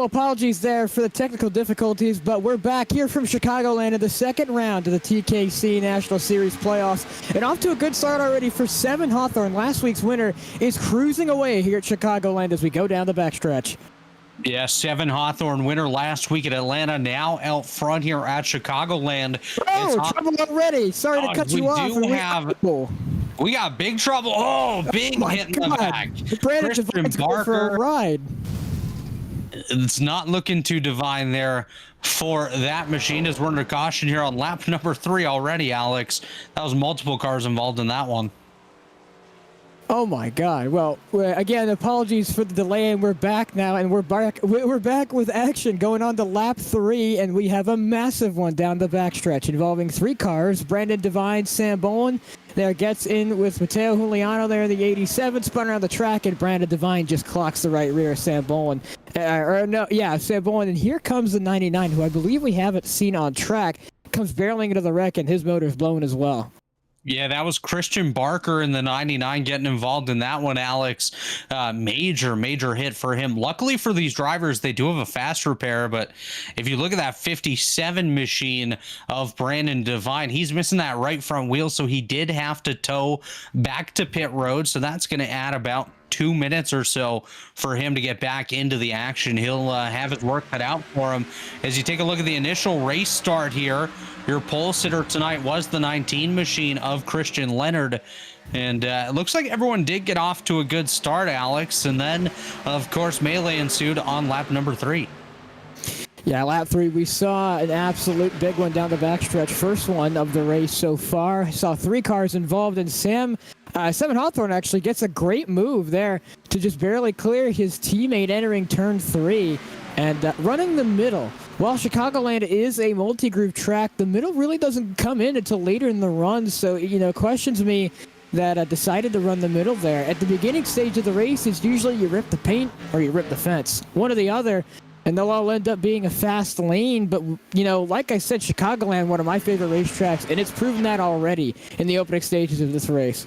Well, apologies there for the technical difficulties, but we're back here from Chicagoland in the second round of the TKC National Series playoffs. And off to a good start already for 7 Hawthorne. Last week's winner is cruising away here at Chicagoland as we go down the backstretch. Yeah, 7 Hawthorne winner last week at Atlanta, now out front here at Chicagoland. Oh, trouble already. Sorry to cut you off. We got big trouble. Oh, big hit in the back. Christian Barker for a ride. It's not looking too divine there for that machine as we're under caution here on lap number 3 already, Alex. That was multiple cars involved in that one. Oh my God! Well, again, apologies for the delay, and we're back now, and we're back with action going on to lap 3, and we have a massive one down the backstretch involving 3 cars. Brandon Devine, Sam Bowen there gets in with Mateo Juliano there in the 87, spun around the track, and Brandon Devine just clocks the right rear of Sam Bowen. Sam Bowen, and here comes the 99, who I believe we haven't seen on track, comes barreling into the wreck, and his motor's blown as well. Yeah, that was Christian Barker in the 99 getting involved in that one, Alex. Major hit for him. Luckily for these drivers, they do have a fast repair, but if you look at that 57 machine of Brandon Devine, he's missing that right front wheel, so he did have to tow back to pit road, so that's going to add about 2 minutes or so for him to get back into the action. He'll have his work cut out for him. As you take a look at the initial race start here, your pole sitter tonight was the 19 machine of Christian Leonard. And it looks like everyone did get off to a good start, Alex. And then, of course, melee ensued on lap number 3. Yeah, lap 3, we saw an absolute big one down the backstretch. First one of the race so far. Saw 3 cars involved, and Sam Hawthorne actually gets a great move there to just barely clear his teammate entering turn 3 and running the middle. While Chicagoland is a multi-groove track, the middle really doesn't come in until later in the run, so, questions me that decided to run the middle there. At the beginning stage of the race, it's usually you rip the paint or you rip the fence. One or the other. And they'll all end up being a fast lane. But, like I said, Chicagoland, one of my favorite racetracks, and it's proven that already in the opening stages of this race.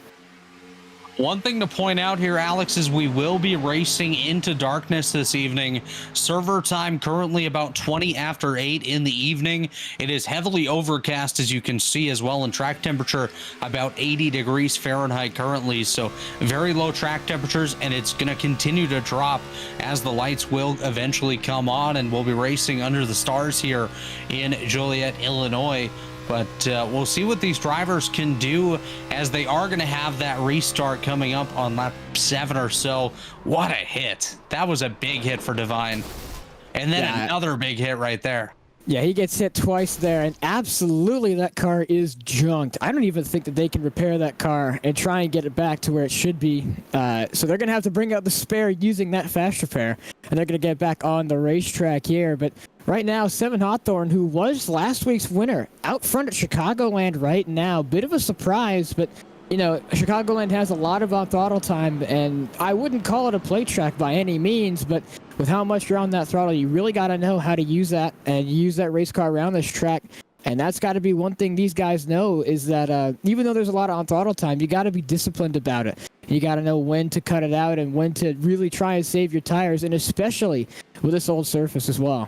One thing to point out here, Alex, is we will be racing into darkness this evening. Server time currently about 20 after 8 in the evening. It is heavily overcast, as you can see as well, and track temperature about 80 degrees Fahrenheit currently. So very low track temperatures, and it's going to continue to drop as the lights will eventually come on, and we'll be racing under the stars here in Joliet, Illinois. But we'll see what these drivers can do, as they are going to have that restart coming up on lap 7 or so. What a hit. That was a big hit for Devine. And then another big hit right there. Yeah, he gets hit twice there, and absolutely that car is junked. I don't even think that they can repair that car and try and get it back to where it should be. So they're going to have to bring out the spare using that fast repair, and they're going to get back on the racetrack here. But right now, 7 Hawthorne, who was last week's winner, out front at Chicagoland right now. Bit of a surprise, but Chicagoland has a lot of on-throttle time, and I wouldn't call it a play track by any means, but with how much you're on that throttle, you really got to know how to use that and use that race car around this track. And that's got to be one thing these guys know, is that even though there's a lot of on-throttle time, you got to be disciplined about it. You got to know when to cut it out and when to really try and save your tires, and especially with this old surface as well.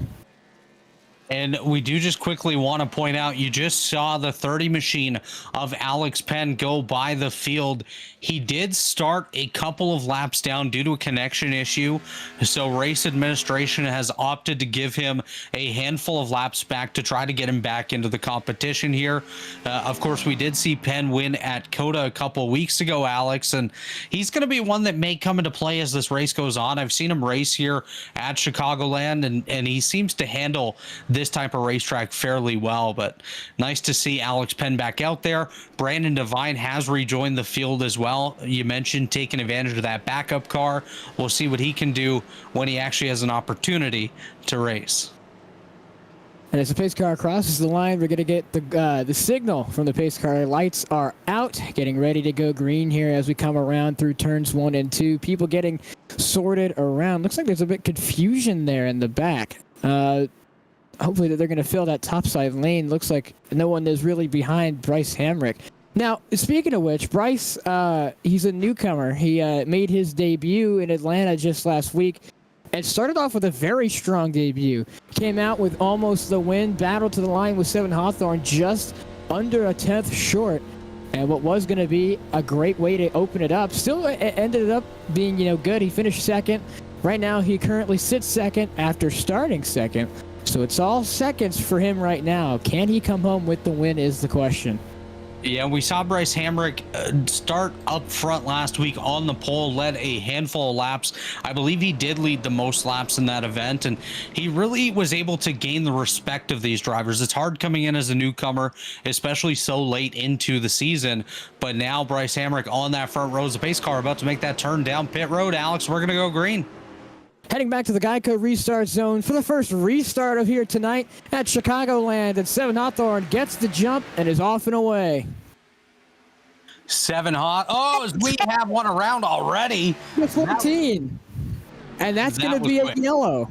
And we do just quickly want to point out, you just saw the 30 machine of Alex Penn go by the field. He did start a couple of laps down due to a connection issue, so race administration has opted to give him a handful of laps back to try to get him back into the competition here. Of course, we did see Penn win at COTA a couple weeks ago, Alex, and he's going to be one that may come into play as this race goes on. I've seen him race here at Chicagoland, and he seems to handle this type of racetrack fairly well. But nice to see Alex Penn back out there. Brandon Devine has rejoined the field as well. You mentioned taking advantage of that backup car. We'll see what he can do when he actually has an opportunity to race. And as the pace car crosses the line, we're going to get the signal from the pace car. Lights are out, getting ready to go green here as we come around through turns 1 and 2. People getting sorted around. Looks like there's a bit confusion there in the back. Hopefully that they're going to fill that topside lane. Looks like no one is really behind Bryce Hamrick. Now, speaking of which, Bryce, he's a newcomer. He made his debut in Atlanta just last week. and started off with a very strong debut. Came out with almost the win, battled to the line with 7 Hawthorne, just under a 10th short. And what was going to be a great way to open it up, still ended up being, good. He finished second. Right now, he currently sits second after starting second. So it's all seconds for him right now. Can he come home with the win is the question. Yeah, we saw Bryce Hamrick start up front last week on the pole, led a handful of laps. I believe he did lead the most laps in that event, and he really was able to gain the respect of these drivers. It's hard coming in as a newcomer, especially so late into the season, but now Bryce Hamrick on that front row as a pace car about to make that turn down pit road. Alex, we're going to go green. Heading back to the Geico restart zone for the first restart of here tonight at Chicagoland. And 7 Hawthorne gets the jump and is off and away. 7 Hawthorne. Oh, we have one around already. 14. And that's going to be a yellow.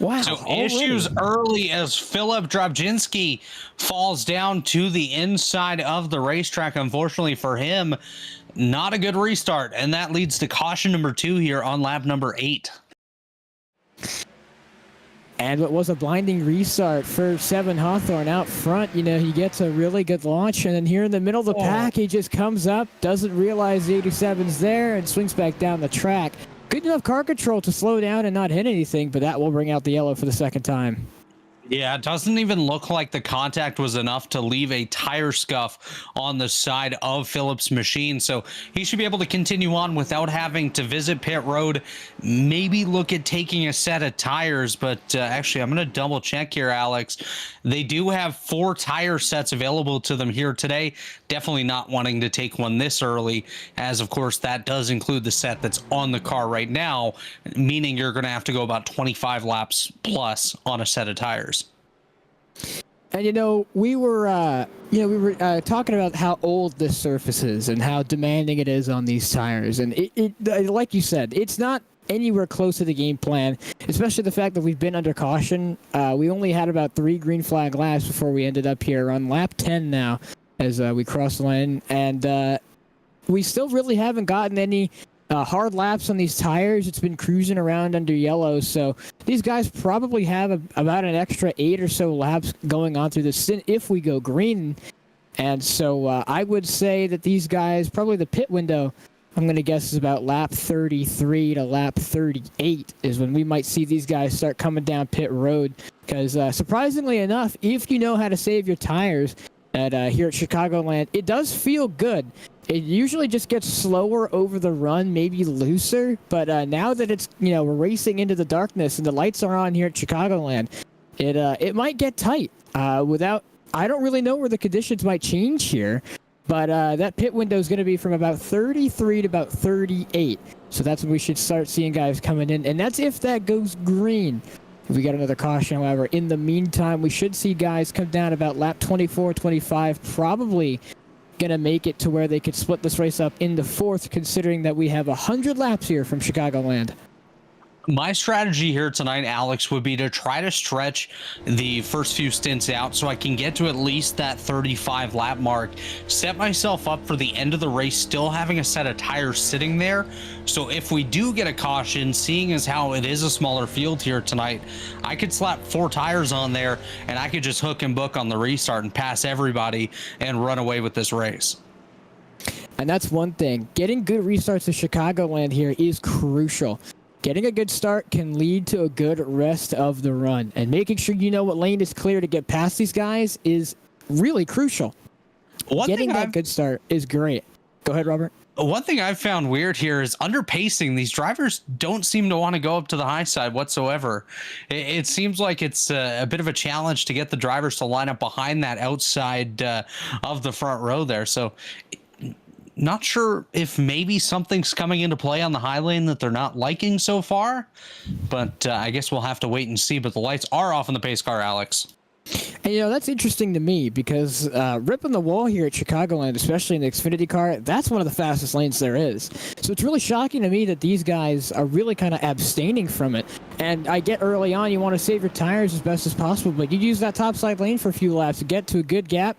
Wow. So issues early as Philip Drobczynski falls down to the inside of the racetrack. Unfortunately for him, not a good restart. And that leads to caution number 2 here on lap number 8. And what was a blinding restart for 7 Hawthorne out front. He gets a really good launch. And then here in the middle of the pack, he just comes up, doesn't realize the 87's there, and swings back down the track. Good enough car control to slow down and not hit anything, but that will bring out the yellow for the second time. Yeah, it doesn't even look like the contact was enough to leave a tire scuff on the side of Philip's machine. So he should be able to continue on without having to visit pit road, maybe look at taking a set of tires. But actually, I'm going to double check here, Alex. They do have 4 tire sets available to them here today. Definitely not wanting to take one this early, as of course that does include the set that's on the car right now, meaning you're going to have to go about 25 laps plus on a set of tires. And we were talking about how old this surface is and how demanding it is on these tires. And it like you said, it's not anywhere close to the game plan, especially the fact that we've been under caution. We only had about 3 green flag laps before we ended up here on lap 10 now as we crossed the line. And we still really haven't gotten any hard laps on these tires. It's been cruising around under yellow, so these guys probably have about an extra 8 or so laps going on through the stint if we go green. And so I would say that these guys, probably the pit window, I'm going to guess is about lap 33 to lap 38 is when we might see these guys start coming down pit road. Because surprisingly enough, if you know how to save your tires here at Chicagoland, it does feel good. It usually just gets slower over the run, maybe looser. But now that it's, we're racing into the darkness and the lights are on here at Chicagoland, it might get tight. I don't really know where the conditions might change here. But that pit window is going to be from about 33 to about 38. So that's when we should start seeing guys coming in. And that's if that goes green. If we get another caution, however, in the meantime, we should see guys come down about lap 24, 25, probably going to make it to where they could split this race up into 4th, considering that we have 100 laps here from Chicagoland. My strategy here tonight, Alex, would be to try to stretch the first few stints out so I can get to at least that 35 lap mark, set myself up for the end of the race, still having a set of tires sitting there. So if we do get a caution, seeing as how it is a smaller field here tonight, I could slap 4 tires on there and I could just hook and book on the restart and pass everybody and run away with this race. And that's one thing. Getting good restarts at Chicagoland here is crucial. Getting a good start can lead to a good rest of the run. And making sure you know what lane is clear to get past these guys is really crucial. Getting that good start is great. Go ahead, Robert. One thing I've found weird here is under pacing. These drivers don't seem to want to go up to the high side whatsoever. It seems like it's a bit of a challenge to get the drivers to line up behind that outside of the front row there. So not sure if maybe something's coming into play on the high lane that they're not liking so far, but I guess we'll have to wait and see. But the lights are off on the pace car, Alex. And, that's interesting to me because ripping the wall here at Chicagoland, especially in the Xfinity car, that's one of the fastest lanes there is. So it's really shocking to me that these guys are really kind of abstaining from it. And I get early on, you want to save your tires as best as possible, but you use that topside lane for a few laps to get to a good gap,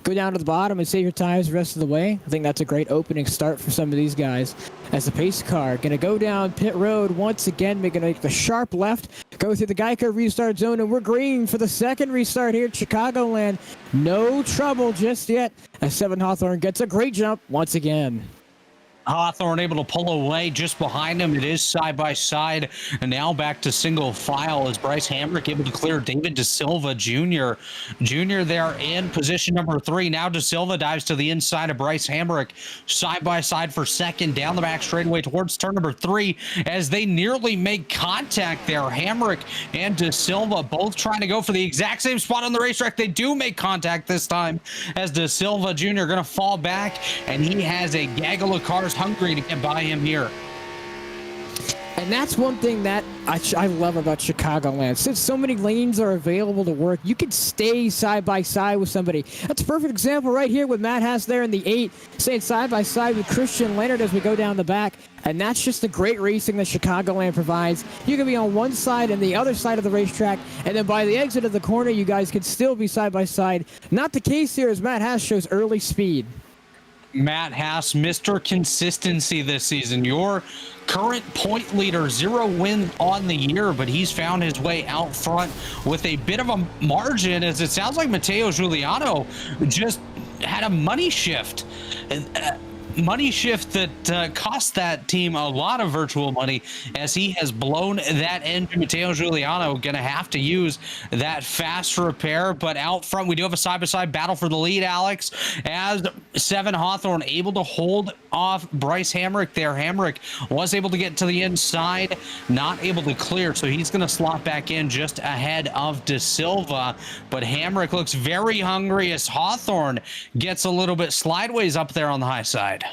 go down to the bottom and save your tires the rest of the way. I think that's a great opening start for some of these guys. As the pace car going to go down pit road once again, making the sharp left, go through the Geico restart zone, and we're green for the second restart here at Chicagoland. No trouble just yet, as 7 Hawthorne gets a great jump once again. Hawthorne able to pull away just behind him. It is side by side, and now back to single file as Bryce Hamrick able to clear David De Silva Jr. Jr. there in position number 3. Now De Silva dives to the inside of Bryce Hamrick, side by side for second, down the back straightaway towards turn number 3 as they nearly make contact there. Hamrick and De Silva both trying to go for the exact same spot on the racetrack. They do make contact this time as De Silva Jr. going to fall back, and he has a gaggle of cars hungry to get by him here. And that's one thing that I love about Chicagoland. Since so many lanes are available to work, you can stay side by side with somebody. That's a perfect example right here with Matt Haas there in the 8, staying side by side with Christian Leonard as we go down the back. And that's just the great racing that Chicagoland provides. You can be on one side and the other side of the racetrack, and then by the exit of the corner, you guys can still be side by side. Not the case here as Matt Haas shows early speed. Matt Haas, Mr. Consistency this season. Your current point leader, 0 wins on the year, but he's found his way out front with a bit of a margin, as it sounds like Matteo Giuliano just had a money shift. Money shift that cost that team a lot of virtual money, as he has blown that engine. Matteo Giuliano going to have to use that fast repair, but out front we do have a side-by-side battle for the lead, Alex, as 7 Hawthorne able to hold off Bryce Hamrick there. Hamrick was able to get to the inside, not able to clear, so he's going to slot back in just ahead of De Silva, but Hamrick looks very hungry as Hawthorne gets a little bit slideways up there on the high side.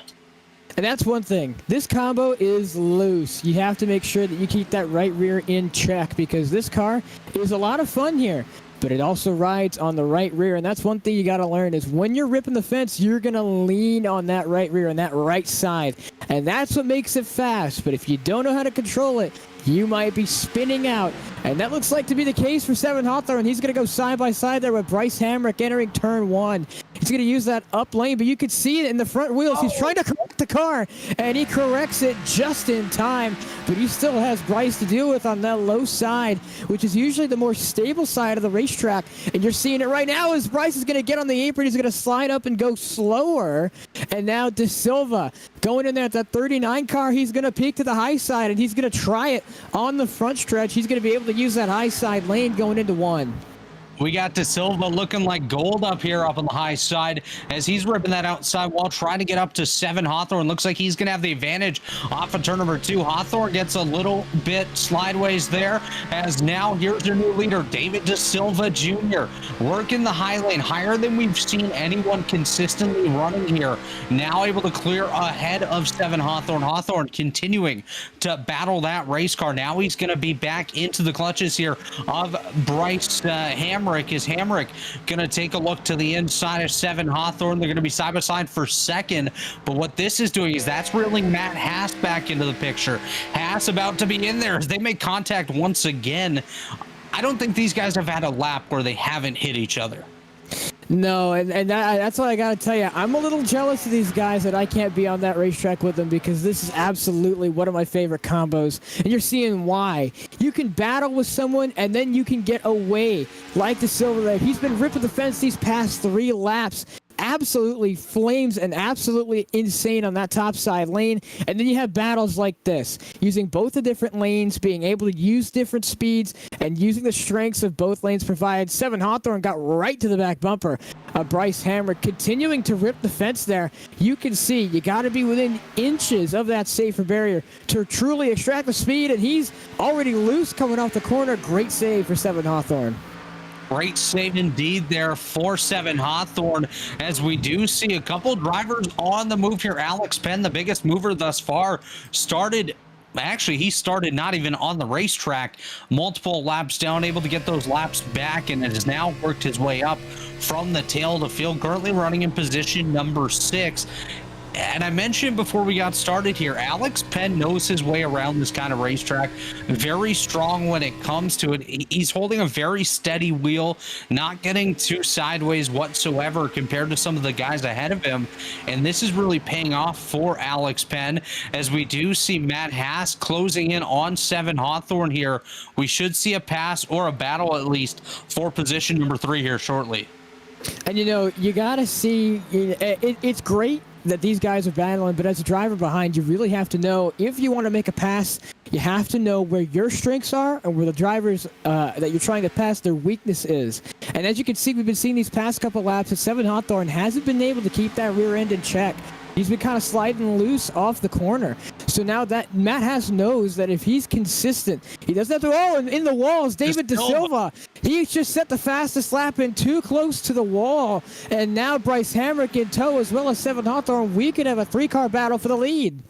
And that's one thing. This combo is loose. You have to make sure that you keep that right rear in check, because this car is a lot of fun here, but it also rides on the right rear. And that's one thing you got to learn is when you're ripping the fence, you're going to lean on that right rear and that right side. And that's what makes it fast. But if you don't know how to control it, you might be spinning out. And that looks like to be the case for 7 Hawthorne. He's going to go side by side there with Bryce Hamrick entering turn 1. He's going to use that up lane, but you can see it in the front wheels. He's trying to correct the car, and he corrects it just in time. But he still has Bryce to deal with on that low side, which is usually the more stable side of the racetrack. And you're seeing it right now as Bryce is going to get on the apron. He's going to slide up and go slower. And now De Silva going in there at that 39 car. He's going to peak to the high side, and he's going to try it on the front stretch. He's going to be able to use that high side lane going into 1. We got De Silva looking like gold up here up on the high side as he's ripping that outside wall, trying to get up to 7 Hawthorne. Looks like he's going to have the advantage off of turn number 2. Hawthorne gets a little bit slideways there, as now here's your new leader, David De Silva Jr. Working the high lane, higher than we've seen anyone consistently running here. Now able to clear ahead of 7 Hawthorne. Hawthorne continuing to battle that race car. Now he's going to be back into the clutches here of Bryce Hamrick. Is Hamrick going to take a look to the inside of 7 Hawthorne? They're going to be side by side for second, but what this is doing is that's reeling Matt Haas back into the picture. Haas about to be in there as they make contact once again. I don't think these guys have had a lap where they haven't hit each other. No, and that's what I got to tell you. I'm a little jealous of these guys that I can't be on that racetrack with them, because this is absolutely one of my favorite combos. And you're seeing why. You can battle with someone, and then you can get away. Like the Silver there. He's been ripping the fence these past 3 laps. Absolutely flames and absolutely insane on that top side lane. And then you have battles like this, using both the different lanes, being able to use different speeds, and using the strengths of both lanes provided. 7 Hawthorne got right to the back bumper. Bryce Hamrick continuing to rip the fence there. You can see you got to be within inches of that safer barrier to truly extract the speed, and he's already loose coming off the corner. Great save for 7 Hawthorne. Great save indeed there for 7 Hawthorne, as we do see a couple drivers on the move here. Alex Penn, the biggest mover thus far, he started not even on the racetrack, multiple laps down, able to get those laps back, and has now worked his way up from the tail of the field, currently running in position number 6. And I mentioned before we got started here, Alex Penn knows his way around this kind of racetrack. Very strong when it comes to it. He's holding a very steady wheel, not getting too sideways whatsoever compared to some of the guys ahead of him. And this is really paying off for Alex Penn, as we do see Matt Haas closing in on 7 Hawthorne here. We should see a pass or a battle at least for position number 3 here shortly. And you got to see, it's great that these guys are battling, but as a driver behind, you really have to know, if you want to make a pass, you have to know where your strengths are and where the drivers that you're trying to pass, their weakness is. And as you can see, we've been seeing these past couple laps that 7 Hawthorne hasn't been able to keep that rear end in check. He's been kind of sliding loose off the corner. So now that Matt Haas knows that if he's consistent, he doesn't have to, in the walls, David De Silva. He just set the fastest lap in too close to the wall. And now Bryce Hamrick in tow, as well as 7 Hawthorne. We could have a 3-car battle for the lead.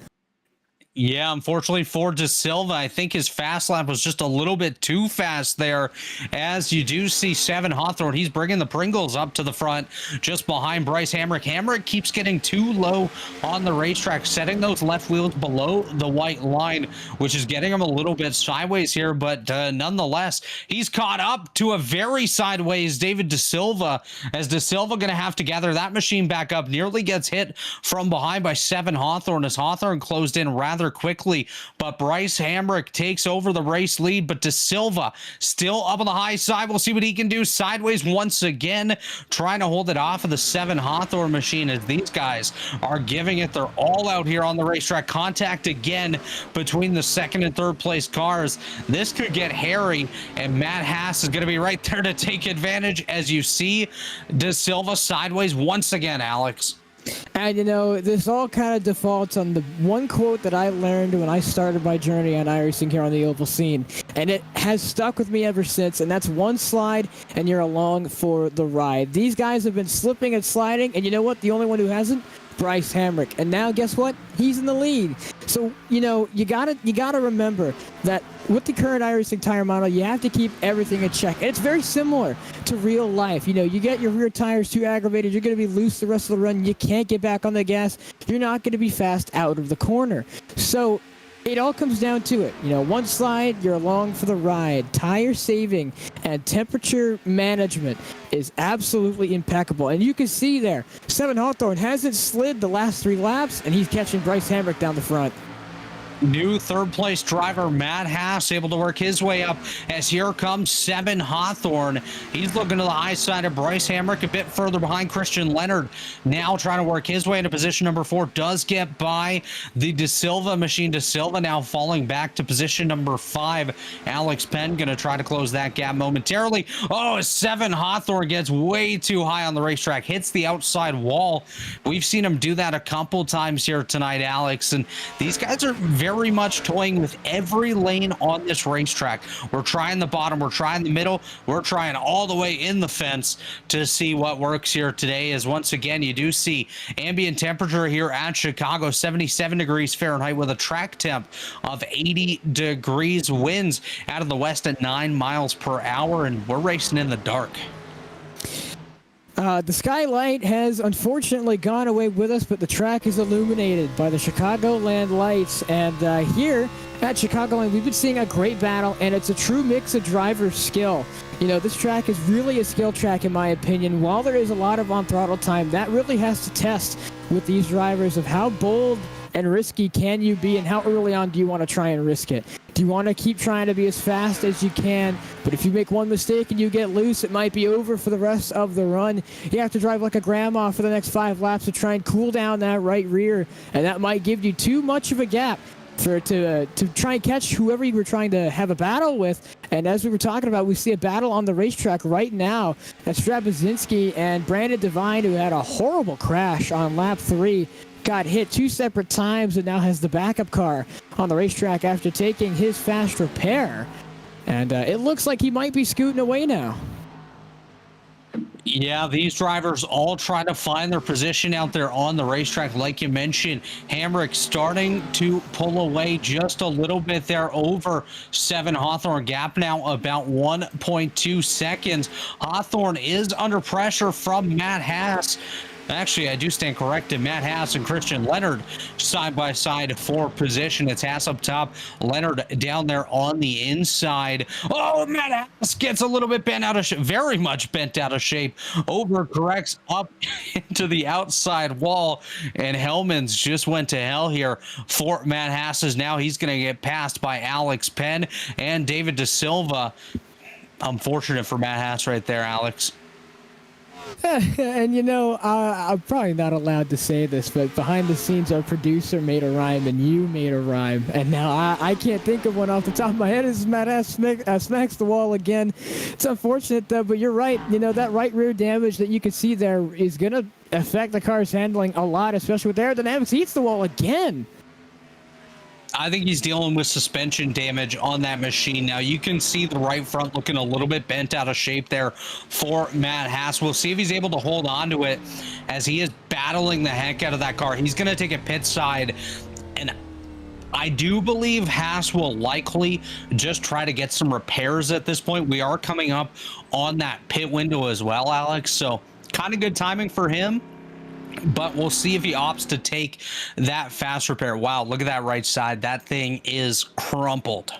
Yeah, unfortunately for De Silva, I think his fast lap was just a little bit too fast there. As you do see 7 Hawthorne, he's bringing the Pringles up to the front just behind Bryce Hamrick. Hamrick keeps getting too low on the racetrack, setting those left wheels below the white line, which is getting him a little bit sideways here. But nonetheless, he's caught up to a very sideways David De Silva, as De Silva going to have to gather that machine back up. Nearly gets hit from behind by 7 Hawthorne, as Hawthorne closed in rather quickly, but Bryce Hamrick takes over the race lead. But De Silva still up on the high side. We'll see what he can do sideways once again, trying to hold it off of the 7 Hawthorne machine, as these guys are giving it their all out here on the racetrack. Contact again between the 2nd and 3rd place cars. This could get hairy, and Matt Haas is going to be right there to take advantage, as you see De Silva sideways once again, Alex. And this all kind of defaults on the one quote that I learned when I started my journey on iRacing here on the oval scene, and it has stuck with me ever since, and that's one slide and you're along for the ride. These guys have been slipping and sliding, and you know what? The only one who hasn't? Bryce Hamrick. And now guess what? He's in the lead. So, you gotta remember that with the current iRacing tire model, you have to keep everything in check. And it's very similar to real life. You get your rear tires too aggravated, you're going to be loose the rest of the run. You can't get back on the gas. You're not going to be fast out of the corner. So it all comes down to it. One slide, you're along for the ride. Tire saving and temperature management is absolutely impeccable. And you can see there, 7 Hawthorne hasn't slid the last 3 laps, and he's catching Bryce Hamrick down the front. New 3rd place driver Matt Haas able to work his way up, as here comes 7 Hawthorne. He's looking to the high side of Bryce Hamrick, a bit further behind Christian Leonard, now trying to work his way into position number 4. Does get by the De Silva machine. De Silva now falling back to position number 5. Alex Penn going to try to close that gap momentarily. 7 Hawthorne gets way too high on the racetrack, hits the outside wall. We've seen him do that a couple times here tonight, Alex, and these guys are very much toying with every lane on this racetrack. We're trying the bottom, we're trying the middle, we're trying all the way in the fence to see what works here today. As once again, you do see ambient temperature here at Chicago, 77 degrees Fahrenheit, with a track temp of 80 degrees, winds out of the west at 9 miles per hour, and we're racing in the dark. The skylight has unfortunately gone away with us, but the track is illuminated by the Chicagoland lights. And here at Chicagoland, we've been seeing a great battle, and it's a true mix of driver skill. This track is really a skill track, in my opinion. While there is a lot of on-throttle time, that really has to test with these drivers of how bold and risky can you be, and how early on do you want to try and risk it? Do you want to keep trying to be as fast as you can? But if you make one mistake and you get loose, it might be over for the rest of the run. You have to drive like a grandma for the next 5 laps to try and cool down that right rear, and that might give you too much of a gap to try and catch whoever you were trying to have a battle with. And as we were talking about, we see a battle on the racetrack right now. That's Strabozinski and Brandon Devine, who had a horrible crash on lap 3. Got hit 2 separate times and now has the backup car on the racetrack after taking his fast repair. And it looks like he might be scooting away now. Yeah, these drivers all try to find their position out there on the racetrack. Like you mentioned, Hamrick starting to pull away just a little bit there over 7 Hawthorne. Gap now about 1.2 seconds. Hawthorne is under pressure from Matt Haas. Actually, I do stand corrected. Matt Haas and Christian Leonard side by side for position. It's Haas up top, Leonard down there on the inside. Oh, Matt Haas gets a little bit bent out of shape, very much bent out of shape. Overcorrects up into the outside wall, and Hellman's just went to hell here for Matt Haas. Now he's going to get passed by Alex Penn and David De Silva. Unfortunate for Matt Haas right there, Alex. And I'm probably not allowed to say this, but behind the scenes, our producer made a rhyme, and you made a rhyme, and now I can't think of one off the top of my head. As Matt Ass smacks the wall again. It's unfortunate, though, but you're right. That right rear damage that you can see there is going to affect the car's handling a lot, especially with aerodynamics. He hits the wall again. I think he's dealing with suspension damage on that machine. Now, you can see the right front looking a little bit bent out of shape there for Matt Haas. We'll see if he's able to hold on to it as he is battling the heck out of that car. He's going to take a pit side, and I do believe Haas will likely just try to get some repairs at this point. We are coming up on that pit window as well, Alex, so kind of good timing for him. But we'll see if he opts to take that fast repair. Wow, look at that right side. That thing is crumpled.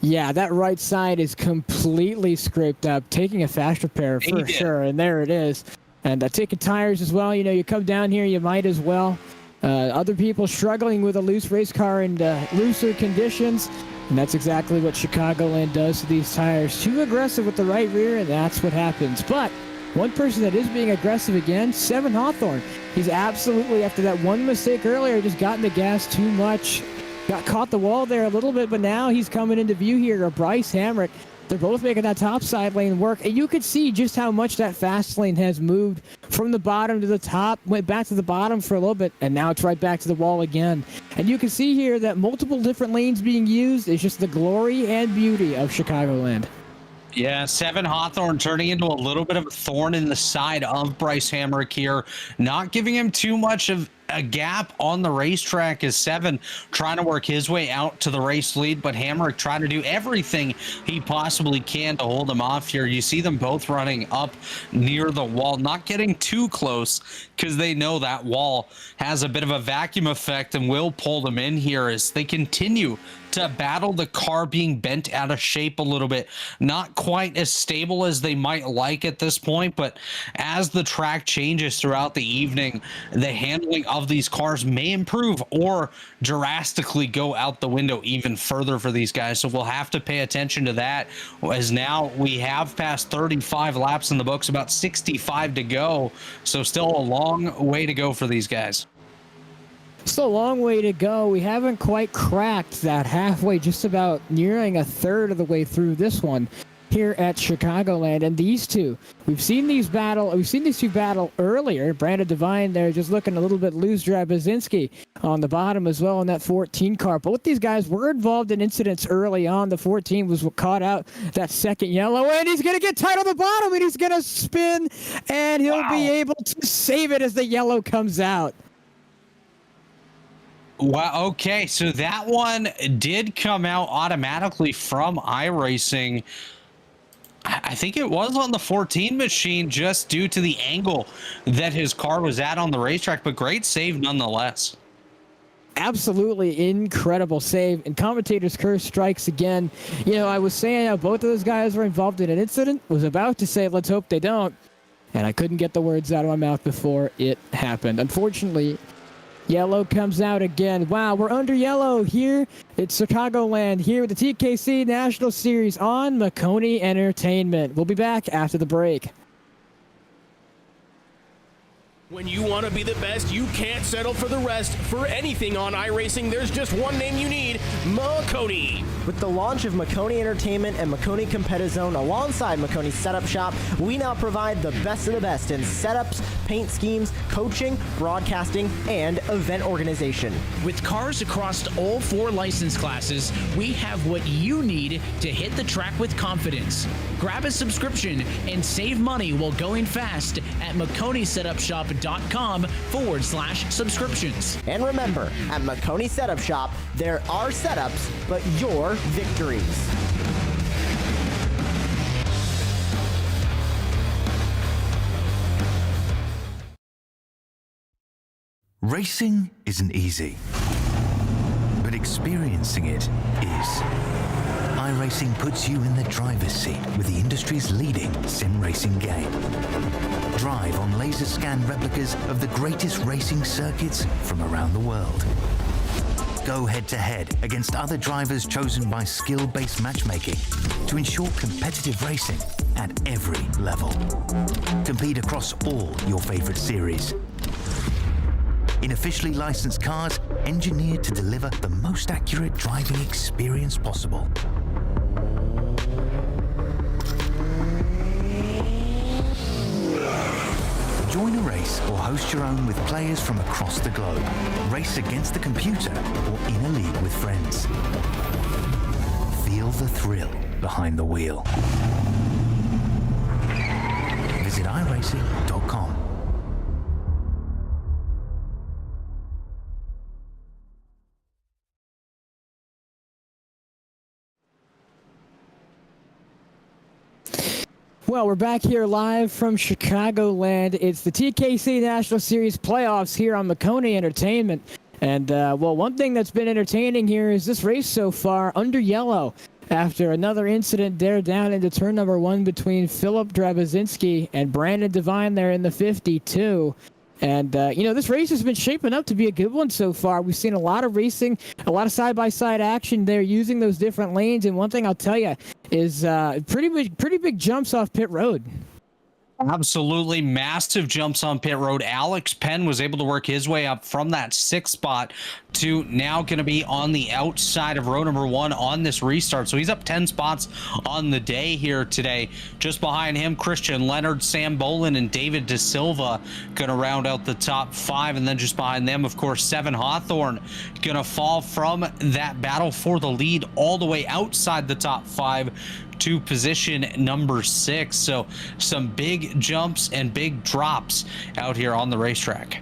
Yeah, that right side is completely scraped up. Taking a fast repair for sure. And there it is. And taking tires as well. You come down here, you might as well. Other people struggling with a loose race car in looser conditions. And that's exactly what Chicagoland does to these tires. Too aggressive with the right rear, and that's what happens. But one person that is being aggressive again, Seven Hawthorne. He's absolutely, after that one mistake earlier, just gotten the gas too much. Got caught the wall there a little bit, but now he's coming into view here. Bryce Hamrick. They're both making that top side lane work. And you could see just how much that fast lane has moved from the bottom to the top, went back to the bottom for a little bit, and now it's right back to the wall again. And you can see here that multiple different lanes being used is just the glory and beauty of Chicagoland. Yeah, Seven Hawthorne turning into a little bit of a thorn in the side of Bryce Hamrick here, not giving him too much of a gap on the racetrack as Seven trying to work his way out to the race lead, but Hamrick trying to do everything he possibly can to hold him off here. You see them both running up near the wall, not getting too close because they know that wall has a bit of a vacuum effect and will pull them in here as they continue to battle the car being bent out of shape a little bit. Not quite as stable as they might like at this point, but as the track changes throughout the evening, the handling of these cars may improve or drastically go out the window even further for these guys. So we'll have to pay attention to that, as now we have passed 35 laps in the books, about 65 to go. So still a long way to go for these guys. Still a long way to go. We haven't quite cracked that halfway, just about nearing a third of the way through this one here at Chicagoland. And these two, we've seen these two battle earlier. Brandon Devine there just looking a little bit loose. Drabazinski on the bottom as well in that 14 car. Both these guys were involved in incidents early on. The 14 was what caught out that second yellow, and he's going to get tight on the bottom, and he's going to spin, and he'll be able to save it as the yellow comes out. Wow, okay, so that one did come out automatically from iRacing. I think it was on the 14 machine just due to the angle that his car was at on the racetrack, but great save nonetheless. Absolutely incredible save, and commentator's curse strikes again. I was saying how both of those guys were involved in an incident, was about to say, let's hope they don't, and I couldn't get the words out of my mouth before it happened. Unfortunately, yellow comes out again. Wow, we're under yellow here. It's Chicagoland here with the TKC National Series on Maconi Entertainment. We'll be back after the break. When you want to be the best, you can't settle for the rest. For anything on iRacing, there's just one name you need, Maconi. With the launch of Maconi Entertainment and Maconi Competizone alongside Maconi Setup Shop, we now provide the best of the best in setups, paint schemes, coaching, broadcasting, and event organization. With cars across all 4 license classes, we have what you need to hit the track with confidence. Grab a subscription and save money while going fast at MaconiSetupShop.com/subscriptions. And remember, at Maconi Setup Shop, there are setups, but your victories. Racing isn't easy, but experiencing it is. iRacing puts you in the driver's seat with the industry's leading sim racing game. Drive on laser scan replicas of the greatest racing circuits from around the world. Go head-to-head against other drivers chosen by skill-based matchmaking to ensure competitive racing at every level. Compete across all your favorite series. In officially licensed cars, engineered to deliver the most accurate driving experience possible. Join a race or host your own with players from across the globe. Race against the computer or in a league with friends. Feel the thrill behind the wheel. Visit iRacing.com. Well, we're back here live from Chicagoland. It's the TKC National Series playoffs here on Maconi Entertainment. And, well, one thing that's been entertaining here is this race so far under yellow after another incident there down into turn number 1 between Philip Drabazinski and Brandon Devine there in the 52. And, you know, this race has been shaping up to be a good one so far. We've seen a lot of racing, a lot of side-by-side action there using those different lanes. And one thing I'll tell you is pretty big jumps off pit road. Absolutely massive jumps on pit road. Alex Penn was able to work his way up from that 6th spot to now going to be on the outside of row number 1 on this restart. So he's up 10 spots on the day here today. Just behind him, Christian Leonard, Sam Bolin, and David De Silva going to round out the top 5. And then just behind them, of course, Seven Hawthorne going to fall from that battle for the lead all the way outside the top 5 to position number 6. So some big jumps and big drops out here on the racetrack.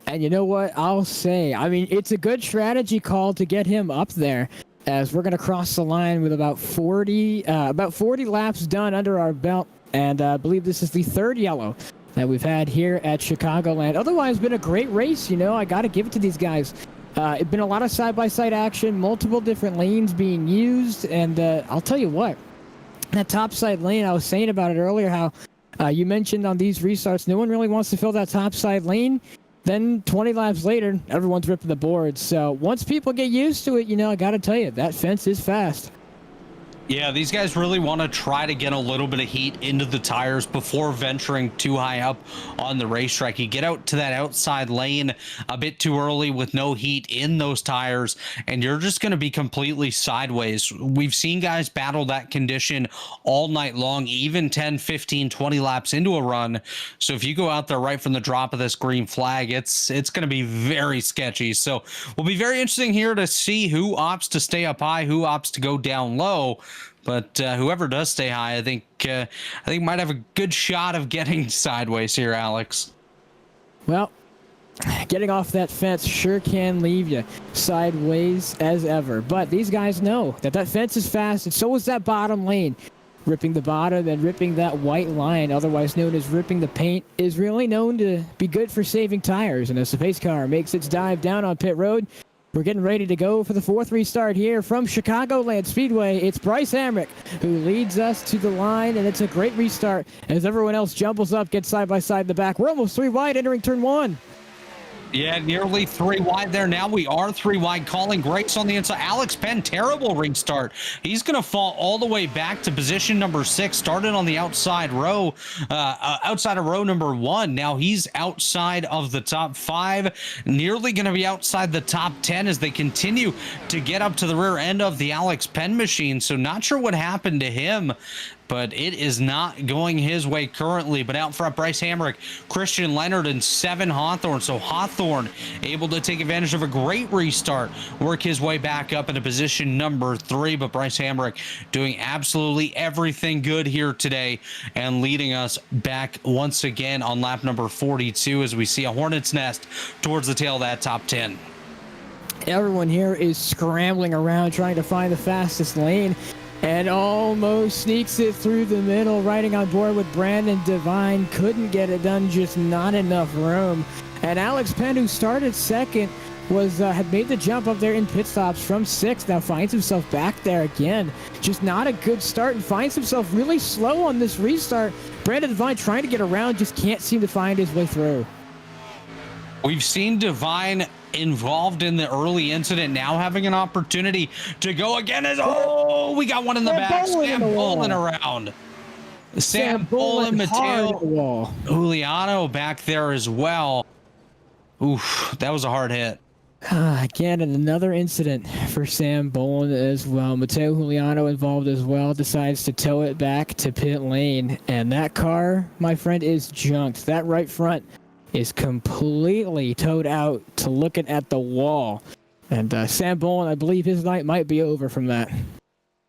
And you know what I'll say? I mean, it's a good strategy call to get him up there, as we're going to cross the line with about 40 laps done under our belt. And I believe this is the 3rd yellow that we've had here at Chicagoland. Otherwise, been a great race. You know, I got to give it to these guys. It's been a lot of side-by-side action, multiple different lanes being used, and I'll tell you what, that topside lane, I was saying about it earlier, how you mentioned on these restarts, no one really wants to fill that topside lane. Then 20 laps later, everyone's ripping the boards. So once people get used to it, you know, I got to tell you, that fence is fast. Yeah, these guys really want to try to get a little bit of heat into the tires before venturing too high up on the racetrack. You get out to that outside lane a bit too early with no heat in those tires, and you're just going to be completely sideways. We've seen guys battle that condition all night long, even 10, 15, 20 laps into a run. So if you go out there right from the drop of this green flag, it's going to be very sketchy. So we'll be very interesting here to see who opts to stay up high, who opts to go down low. But whoever does stay high, I think might have a good shot of getting sideways here, Alex. Well, getting off that fence sure can leave you sideways as ever. But these guys know that that fence is fast, and so is that bottom lane. Ripping the bottom and ripping that white line, otherwise known as ripping the paint, is really known to be good for saving tires. And as the pace car makes its dive down on pit road, we're getting ready to go for the 4th restart here from Chicagoland Speedway. It's Bryce Hamrick who leads us to the line, and it's a great restart as everyone else jumbles up, gets side by side in the back. We're almost 3 wide entering turn 1. Yeah, nearly 3 wide there. Now we are 3 wide, calling Grace on the inside. Alex Penn, terrible restart. He's going to fall all the way back to position number 6, started on the outside row, outside of row number 1. Now he's outside of the top 5, nearly going to be outside the top 10 as they continue to get up to the rear end of the Alex Penn machine. So not sure what happened to him, but it is not going his way currently. But out front, Bryce Hamrick, Christian Leonard, and Seven Hawthorne. So Hawthorne able to take advantage of a great restart, work his way back up into position number 3. But Bryce Hamrick doing absolutely everything good here today and leading us back once again on lap number 42 as we see a hornet's nest towards the tail of that top 10. Everyone here is scrambling around trying to find the fastest lane. and almost sneaks it through the middle, riding on board with Brandon Devine. Couldn't get it done, just not enough room. And Alex Penn, who started second, had made the jump up there in pit stops from 6th. Now finds himself back there again. Just not a good start, and finds himself really slow on this restart. Brandon Devine trying to get around, just can't seem to find his way through. We've seen Devine involved in the early incident, now having an opportunity to go again. We got one in the back. Sam Bolin around. Sam Bolin, Mateo Juliano back there as well. Oof, that was a hard hit. Again, another incident for Sam Bolin as well. Mateo Juliano involved as well, decides to tow it back to pit lane. And that car, my friend, is junked. That right front is completely towed out to looking at the wall. And Sam Bolin, I believe his night might be over from that.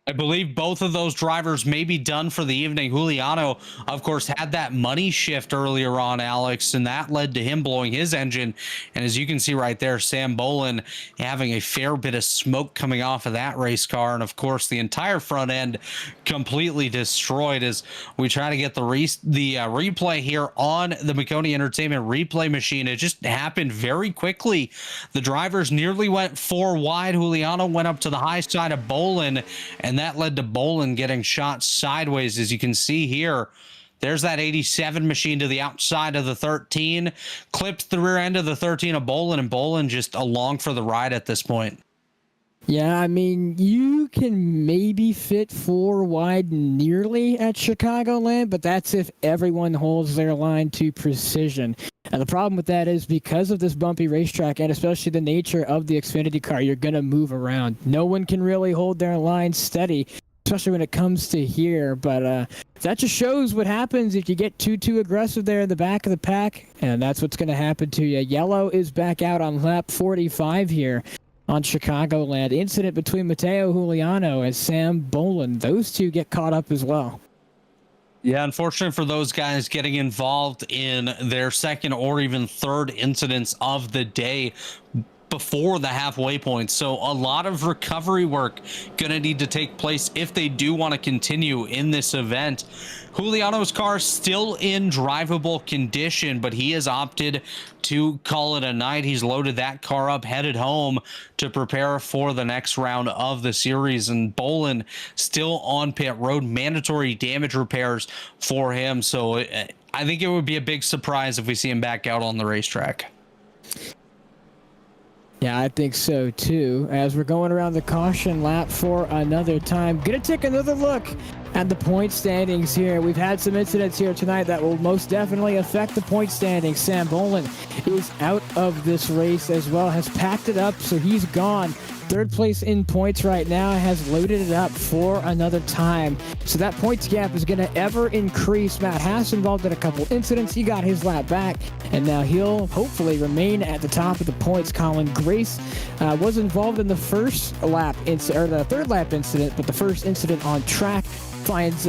I believe both of those drivers may be done for the evening. Juliano, of course, had that money shift earlier on, Alex, and that led to him blowing his engine. And as you can see right there, Sam Bolin having a fair bit of smoke coming off of that race car. And of course, the entire front end completely destroyed. As we try to get the replay here on the Maconi Entertainment replay machine. It just happened very quickly. The drivers nearly went 4 wide. Juliano went up to the high side of Bolin, and that led to Bolin getting shot sideways. As you can see here, there's that 87 machine to the outside of the 13, clipped the rear end of the 13 of Bolin, and Bolin just along for the ride at this point. Yeah, I mean, you can maybe fit 4 wide nearly at Chicagoland, but that's if everyone holds their line to precision. And the problem with that is because of this bumpy racetrack, and especially the nature of the Xfinity car, you're going to move around. No one can really hold their line steady, especially when it comes to here. But that just shows what happens if you get too aggressive there in the back of the pack, and that's what's going to happen to you. Yellow is back out on lap 45 here on Chicagoland. Incident between Mateo Juliano and Sam Bolin. Those two get caught up as well. Yeah, unfortunately for those guys getting involved in their second or even third incidents of the day before the halfway point. So a lot of recovery work gonna need to take place if they do want to continue in this event. Juliano's car still in drivable condition, but he has opted to call it a night. He's loaded that car up, headed home to prepare for the next round of the series. And Bolin still on pit road, mandatory damage repairs for him. So I think it would be a big surprise if we see him back out on the racetrack. Yeah, I think so too. As we're going around the caution lap for another time, gonna take another look at the point standings here. We've had some incidents here tonight that will most definitely affect the point standings. Sam Bolin is out of this race as well, has packed it up, so he's gone. Third place in points right now, has loaded it up for another time. So that points gap is going to ever increase. Matt Haas involved in a couple incidents. He got his lap back, and now he'll hopefully remain at the top of the points. Colin Grace was involved in the first lap or the third lap incident, but the first incident on track finds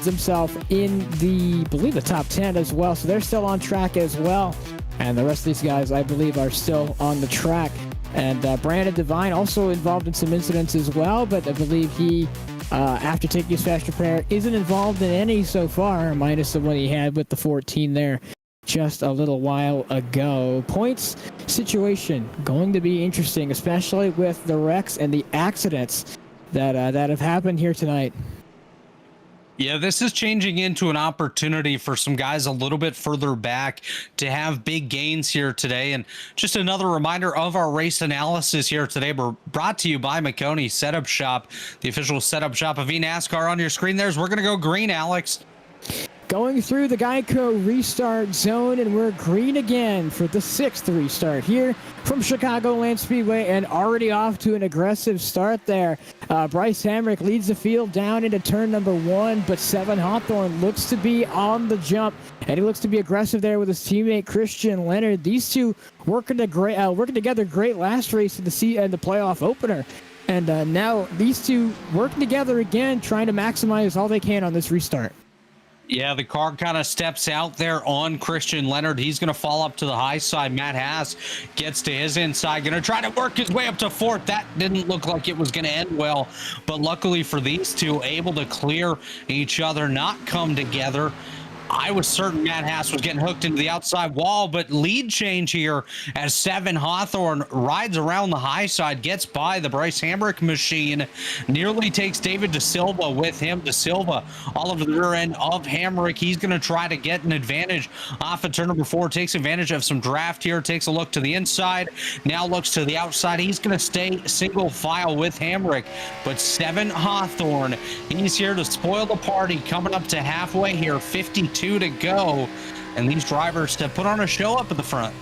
himself in the top 10 as well. So they're still on track as well. And the rest of these guys, I believe, are still on the track. And Brandon Devine also involved in some incidents as well, but I believe he, after taking his fast repair, isn't involved in any so far, minus the one he had with the 14 there just a little while ago. Points situation going to be interesting, especially with the wrecks and the accidents that have happened here tonight. Yeah, this is changing into an opportunity for some guys a little bit further back to have big gains here today. And just another reminder of our race analysis here today. We're brought to you by Maconi Setup Shop, the official setup shop of eNASCAR. On your screen there's, we're going to go green, Alex. Going through the Geico restart zone, and we're green again for the 6th restart here from Chicagoland Speedway, and already off to an aggressive start there. Bryce Hamrick leads the field down into turn number 1, but 7 Hawthorne looks to be on the jump, and he looks to be aggressive there with his teammate Christian Leonard. These two working together great last race in the playoff opener. And now these two working together again, trying to maximize all they can on this restart. Yeah, the car kind of steps out there on Christian Leonard. He's going to fall up to the high side. Matt Haas gets to his inside, going to try to work his way up to fourth. That didn't look like it was going to end well, but luckily for these two, able to clear each other, not come together. I was certain Matt Haas was getting hooked into the outside wall, but lead change here as 7 Hawthorne rides around the high side, gets by the Bryce Hamrick machine, nearly takes David DeSilva with him. DeSilva all over the rear end of Hamrick. He's going to try to get an advantage off of turn number 4, takes advantage of some draft here, takes a look to the inside, now looks to the outside. He's going to stay single file with Hamrick, but 7 Hawthorne, he's here to spoil the party, coming up to halfway here, 52 to go, and these drivers to put on a show up at the front.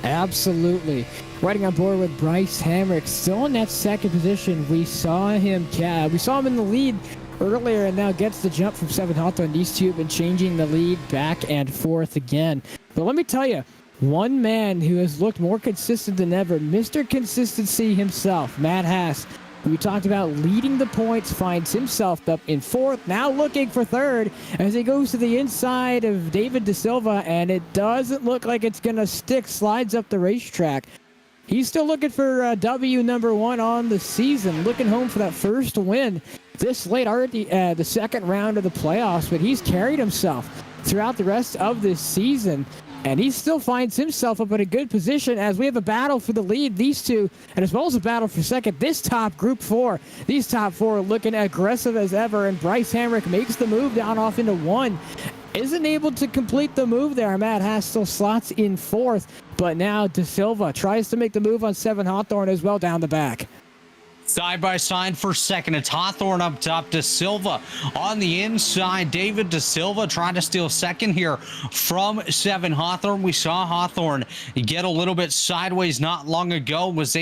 Absolutely. Riding on board with Bryce Hamrick, still in that second position. We saw him in the lead earlier, and now gets the jump from 7 Hawthorne. These two have been changing the lead back and forth again. But let me tell you, one man who has looked more consistent than ever, Mr. Consistency himself, Matt Haas, we talked about leading the points, finds himself up in 4th, now looking for 3rd as he goes to the inside of David DeSilva, and it doesn't look like it's going to stick, slides up the racetrack. He's still looking for W number 1 on the season, looking home for that first win this late, already the second round of the playoffs, but he's carried himself throughout the rest of this season. And he still finds himself up in a good position as we have a battle for the lead. These two, and as well as a battle for second, this top group 4, these top 4 are looking aggressive as ever. And Bryce Hamrick makes the move down off into 1. Isn't able to complete the move there. Matt Haas still slots in 4th. But now DeSilva tries to make the move on 7 Hawthorne as well down the back. Side by side for second. It's Hawthorne up top, DeSilva on the inside. David DeSilva trying to steal second here from 7 Hawthorne. We saw Hawthorne get a little bit sideways not long ago, was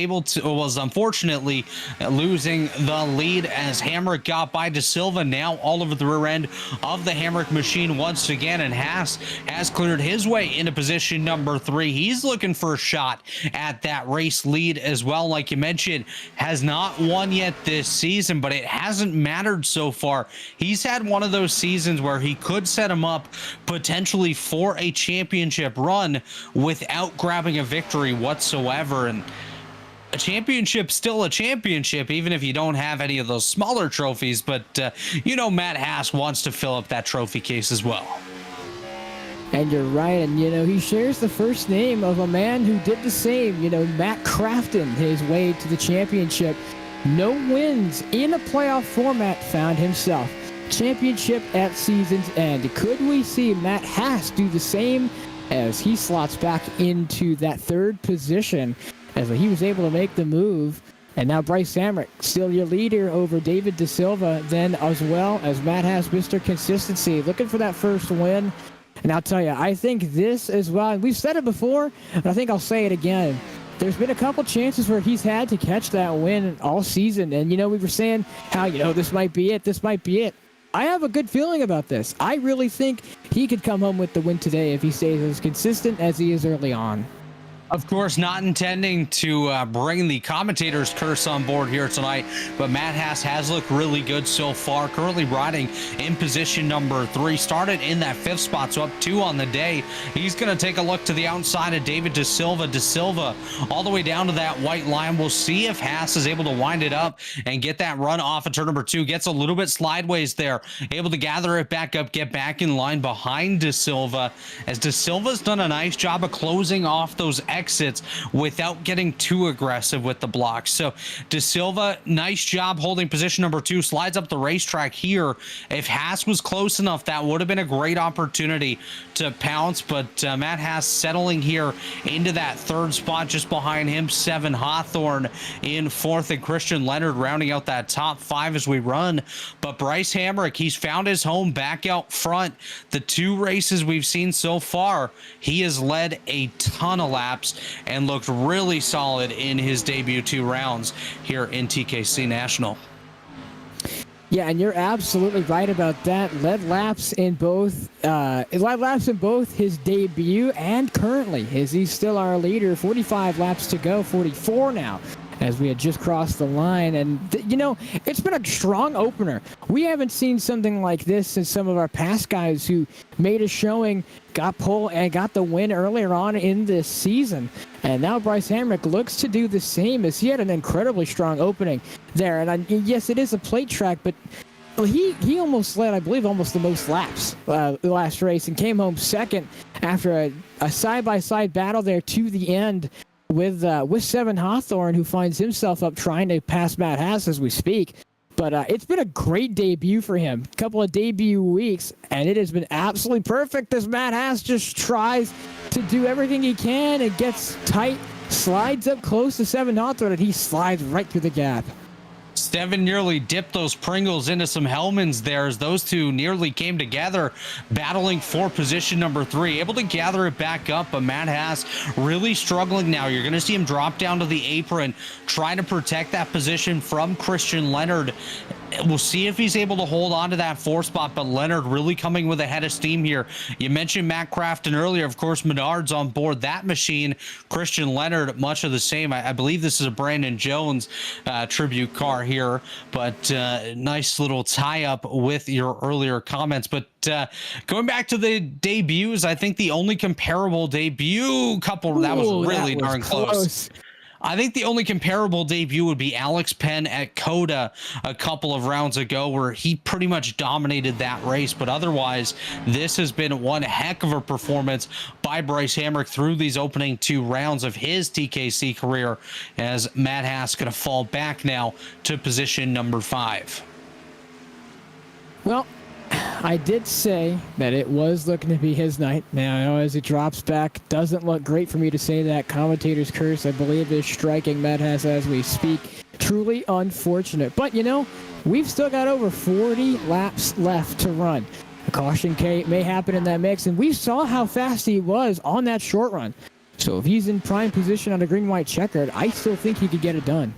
unfortunately losing the lead as Hamrick got by DeSilva. Now all over the rear end of the Hamrick machine once again, and Haas has cleared his way into position number 3. He's looking for a shot at that race lead as well. Like you mentioned, has not won yet this season, but it hasn't mattered so far. He's had one of those seasons where he could set him up potentially for a championship run without grabbing a victory whatsoever. And a championship's still a championship, even if you don't have any of those smaller trophies. But Matt Haas wants to fill up that trophy case as well. And you're right, and he shares the first name of a man who did the same. Matt Crafton, his way to the championship. No wins in a playoff format, found himself championship at season's end. Could we see Matt Haas do the same as he slots back into that 3rd position as he was able to make the move? And now Bryce Hamrick, still your leader over David DeSilva, then as well as Matt Haas, Mr. Consistency, looking for that first win. And I'll tell you, I think this as well, and we've said it before, and I think I'll say it again. There's been a couple chances where he's had to catch that win all season. And, we were saying how, this might be it. I have a good feeling about this. I really think he could come home with the win today if he stays as consistent as he is early on. Of course, not intending to bring the commentator's curse on board here tonight, but Matt Haas has looked really good so far, currently riding in position number 3, started in that 5th spot, so up 2 on the day. He's going to take a look to the outside of David DeSilva. DeSilva all the way down to that white line. We'll see if Haas is able to wind it up and get that run off of turn number 2. Gets a little bit slideways there, able to gather it back up, get back in line behind DeSilva, as DeSilva's done a nice job of closing off those exits without getting too aggressive with the blocks. So DeSilva, nice job holding position number 2, slides up the racetrack here. If Haas was close enough, that would have been a great opportunity to pounce, but Matt Haas settling here into that 3rd spot, just behind him 7 Hawthorne in 4th, and Christian Leonard rounding out that top 5 as we run. But Bryce Hamrick, he's found his home back out front. The 2 races we've seen so far, he has led a ton of laps and looked really solid in his debut 2 rounds here in TKC National. Yeah, and you're absolutely right about that. Led laps in both his debut and currently, as he's still our leader. 45 laps to go, 44 now, as we had just crossed the line. And, it's been a strong opener. We haven't seen something like this since some of our past guys who made a showing, got pole, and got the win earlier on in this season. And now Bryce Hamrick looks to do the same, as he had an incredibly strong opening there. And yes, it is a plate track, but he almost led, I believe, almost the most laps the last race, and came home second after a side-by-side battle there to the end with Seven Hawthorne, who finds himself up trying to pass Matt Haas as we speak. But it's been a great debut for him. A couple of debut weeks, and it has been absolutely perfect as Matt Haas just tries to do everything he can and gets tight, slides up close to Seven Hawthorne, and he slides right through the gap. Steven nearly dipped those Pringles into some Hellmans there as those two nearly came together, battling for position number 3, able to gather it back up, but Matt Haas really struggling now. You're going to see him drop down to the apron, trying to protect that position from Christian Leonard. We'll see if he's able to hold on to that 4 spot, but Leonard really coming with a head of steam here. You mentioned Matt Crafton earlier. Of course, Menard's on board that machine. Christian Leonard, much of the same. I believe this is a Brandon Jones tribute car here, but nice little tie-up with your earlier comments. But going back to the debuts, I think the only comparable debut couple, that was really darn close. I think the only comparable debut would be Alex Penn at Coda a couple of rounds ago, where he pretty much dominated that race. But otherwise, this has been one heck of a performance by Bryce Hamrick through these opening 2 rounds of his TKC career, as Matt Haas going to fall back now to position number 5. Well, I did say that it was looking to be his night. Now, I know as he drops back, doesn't look great for me to say that. Commentator's curse, I believe, is striking Matt Haas as we speak. Truly unfortunate. But, we've still got over 40 laps left to run. A caution K may happen in that mix, and we saw how fast he was on that short run. So if he's in prime position on a green-white checkered, I still think he could get it done.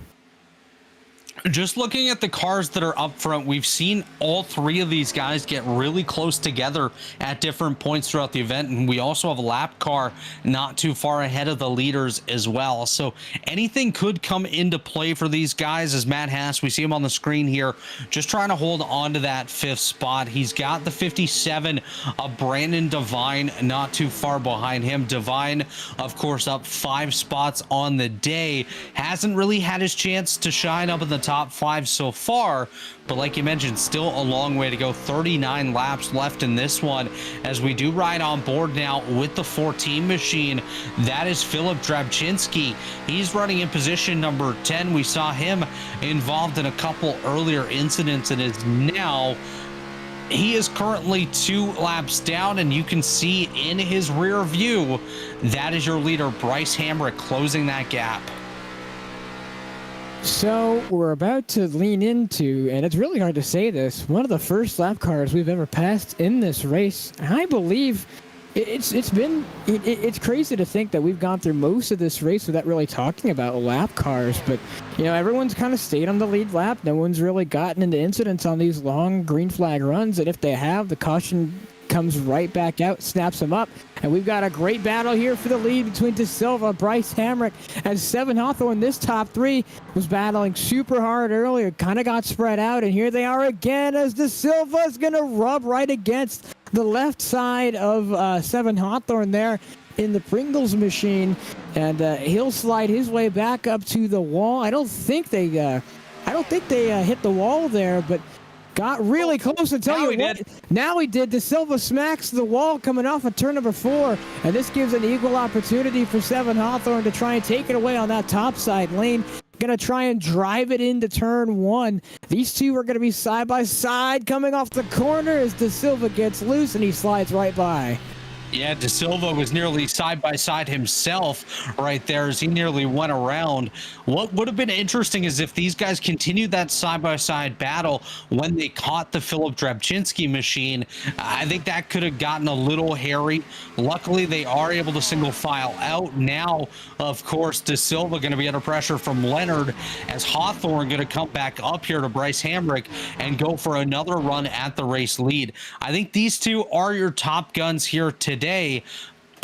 Just looking at the cars that are up front, we've seen all 3 of these guys get really close together at different points throughout the event, and we also have a lap car not too far ahead of the leaders as well. So anything could come into play for these guys. As Matt Haas, we see him on the screen here, just trying to hold on to that 5th spot. He's got the 57 of Brandon Devine not too far behind him. Devine, of course, up 5 spots on the day. Hasn't really had his chance to shine up in the top 5 so far, but like you mentioned, still a long way to go. 39 laps left in this one, as we do ride on board now with the 14 machine. That is Philip Drabczynski. He's running in position number 10. We saw him involved in a couple earlier incidents and is now, he is currently 2 laps down, and you can see in his rear view, that is your leader, Bryce Hamrick, closing that gap. So we're about to lean into, and it's really hard to say this, one of the first lap cars we've ever passed in this race. I believe it's crazy to think that we've gone through most of this race without really talking about lap cars, but everyone's kind of stayed on the lead lap. No one's really gotten into incidents on these long green flag runs, and if they have, the caution comes right back out, snaps him up, and we've got a great battle here for the lead between De Silva, Bryce Hamrick, and Seven Hawthorne. This top 3 was battling super hard earlier, kind of got spread out, and here they are again as De Silva is going to rub right against the left side of Seven Hawthorne there in the Pringles machine, and he'll slide his way back up to the wall. I don't think they hit the wall there, but got really close to tell you what. Now he did. De Silva smacks the wall coming off of turn number 4, and this gives an equal opportunity for Seven Hawthorne to try and take it away on that top side lane. Going to try and drive it into turn 1. These two are going to be side by side coming off the corner as De Silva gets loose and he slides right by. Yeah, De Silva was nearly side by side himself right there as he nearly went around. What would have been interesting is if these guys continued that side by side battle when they caught the Philip Drabczynski machine. I think that could have gotten a little hairy. Luckily, they are able to single file out. Now, of course, De Silva going to be under pressure from Leonard, as Hawthorne going to come back up here to Bryce Hamrick and go for another run at the race lead. I think these two are your top guns here today.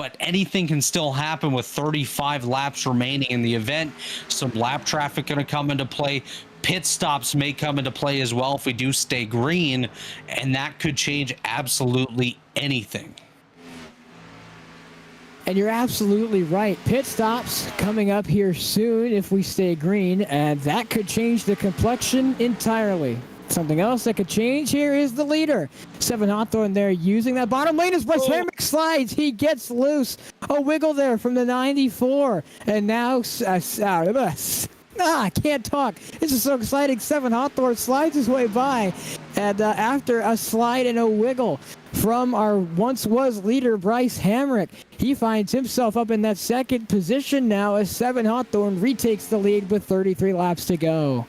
but anything can still happen with 35 laps remaining in the event. Some lap traffic going to come into play. Pit stops may come into play as well if we do stay green, and that could change absolutely anything. And you're absolutely right. Pit stops coming up here soon if we stay green, and that could change the complexion entirely. Something else that could change here is the leader. 7 Hawthorne there using that bottom lane as Bryce Hamrick slides. He gets loose. A wiggle there from the 94. And now, I can't talk. This is so exciting. 7 Hawthorne slides his way by. And after a slide and a wiggle from our once was leader, Bryce Hamrick, he finds himself up in that second position now as 7 Hawthorne retakes the lead with 33 laps to go.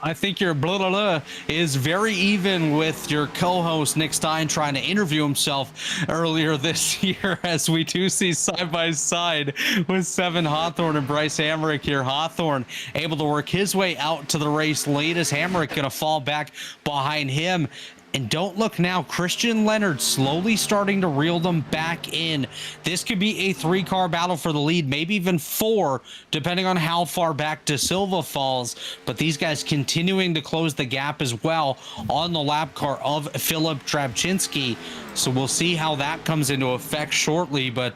I think your blah, blah, blah is very even with your co-host Nick Stein trying to interview himself earlier this year, as we do see side by side with 7 Hawthorne and Bryce Hamrick here. Hawthorne able to work his way out to the race lead as Hamrick going to fall back behind him. And don't look now, Christian Leonard slowly starting to reel them back in. This could be a 3-car battle for the lead, maybe even 4, depending on how far back De Silva falls. But these guys continuing to close the gap as well on the lap car of Philip Trabczynski. So we'll see how that comes into effect shortly. But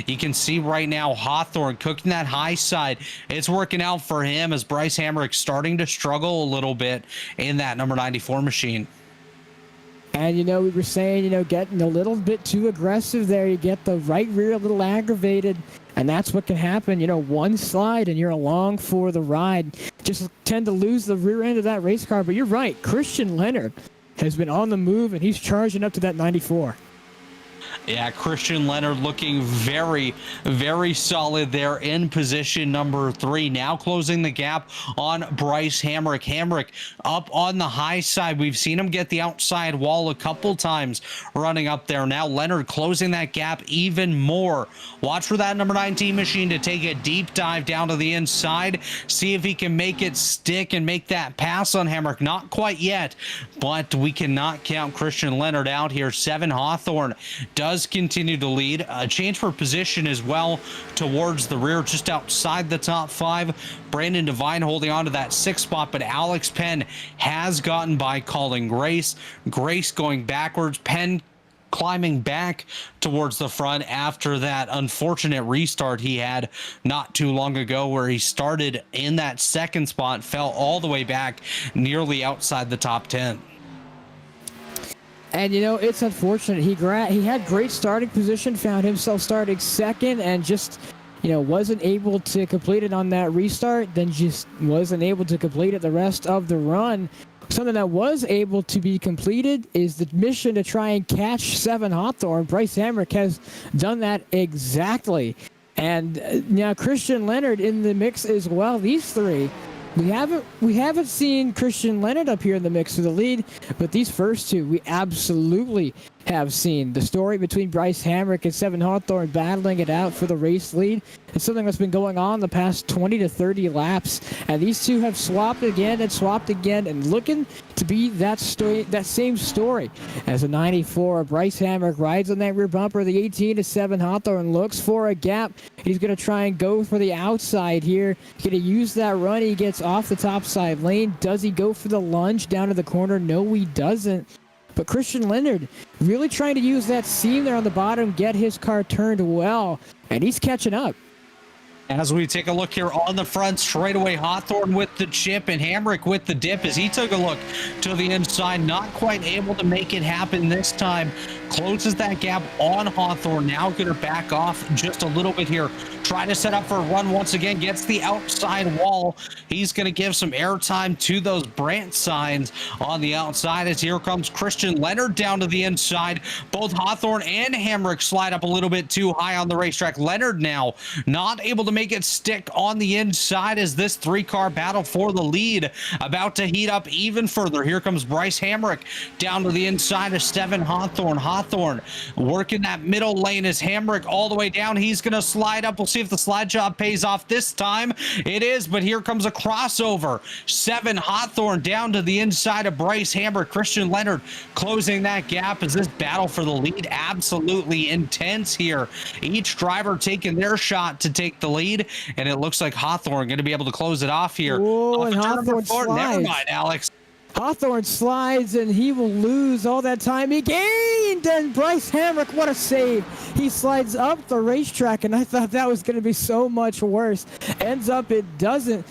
you can see right now Hawthorne cooking that high side. It's working out for him as Bryce Hamrick starting to struggle a little bit in that number 94 machine. And, we were saying, getting a little bit too aggressive there. You get the right rear a little aggravated, and that's what can happen. One slide and you're along for the ride. Just tend to lose the rear end of that race car. But you're right. Christian Leonard has been on the move, and he's charging up to that 94. Yeah, Christian Leonard looking very, very solid there in position number 3. Now closing the gap on Bryce Hamrick. Hamrick up on the high side. We've seen him get the outside wall a couple times running up there. Now Leonard closing that gap even more. Watch for that number 19 machine to take a deep dive down to the inside. See if he can make it stick and make that pass on Hamrick. Not quite yet, but we cannot count Christian Leonard out here. 7 Hawthorne does continue to lead. A change for position as well towards the rear, just outside the top 5. Brandon Devine holding on to that 6th spot, but Alex Penn has gotten by Colin Grace. Grace going backwards. Penn climbing back towards the front after that unfortunate restart he had not too long ago, where he started in that 2nd spot, fell all the way back nearly outside the top 10. And, it's unfortunate. He had great starting position, found himself starting 2nd, and just, wasn't able to complete it on that restart, then just wasn't able to complete it the rest of the run. Something that was able to be completed is the mission to try and catch 7 Hawthorne. Bryce Hamrick has done that exactly. And now Christian Leonard in the mix as well. These 3. We haven't seen Christian Leonard up here in the mix for the lead, but these first 2 we absolutely have seen. The story between Bryce Hamrick and 7 Hawthorne battling it out for the race lead. It's something that's been going on the past 20 to 30 laps, and these 2 have swapped again and looking to be that same story as a 94. Bryce Hamrick rides on that rear bumper. The 18 to 7 Hawthorne looks for a gap. He's going to try and go for the outside here. He's going to use that run. He gets off the top side lane. Does he go for the lunge down to the corner? No, he doesn't. But Christian Leonard really trying to use that seam there on the bottom, get his car turned well, and he's catching up. As we take a look here on the front straightaway, Hawthorne with the chip and Hamrick with the dip as he took a look to the inside, not quite able to make it happen this time. Closes that gap on Hawthorne. Now going to back off just a little bit here. Try to set up for a run once again. Gets the outside wall. He's going to give some airtime to those Brandt signs on the outside as here comes Christian Leonard down to the inside. Both Hawthorne and Hamrick slide up a little bit too high on the racetrack. Leonard now not able to make it stick on the inside as this 3-car battle for the lead about to heat up even further. Here comes Bryce Hamrick down to the inside of 7 Hawthorne. Hawthorne Hawthorne working that middle lane as Hamrick all the way down. He's going to slide up. We'll see if the slide job pays off this time. It is, but here comes a crossover. 7 Hawthorne down to the inside of Bryce Hamrick. Christian Leonard closing that gap as this battle for the lead absolutely intense here. Each driver taking their shot to take the lead, and it looks like Hawthorne going to be able to close it off here. Whoa, and Hawthorne Never slides. mind, Alex. Hawthorne slides, and he will lose all that time he gained. And Bryce Hamrick, what a save. He slides up the racetrack, and I thought that was going to be so much worse. Ends up it doesn't.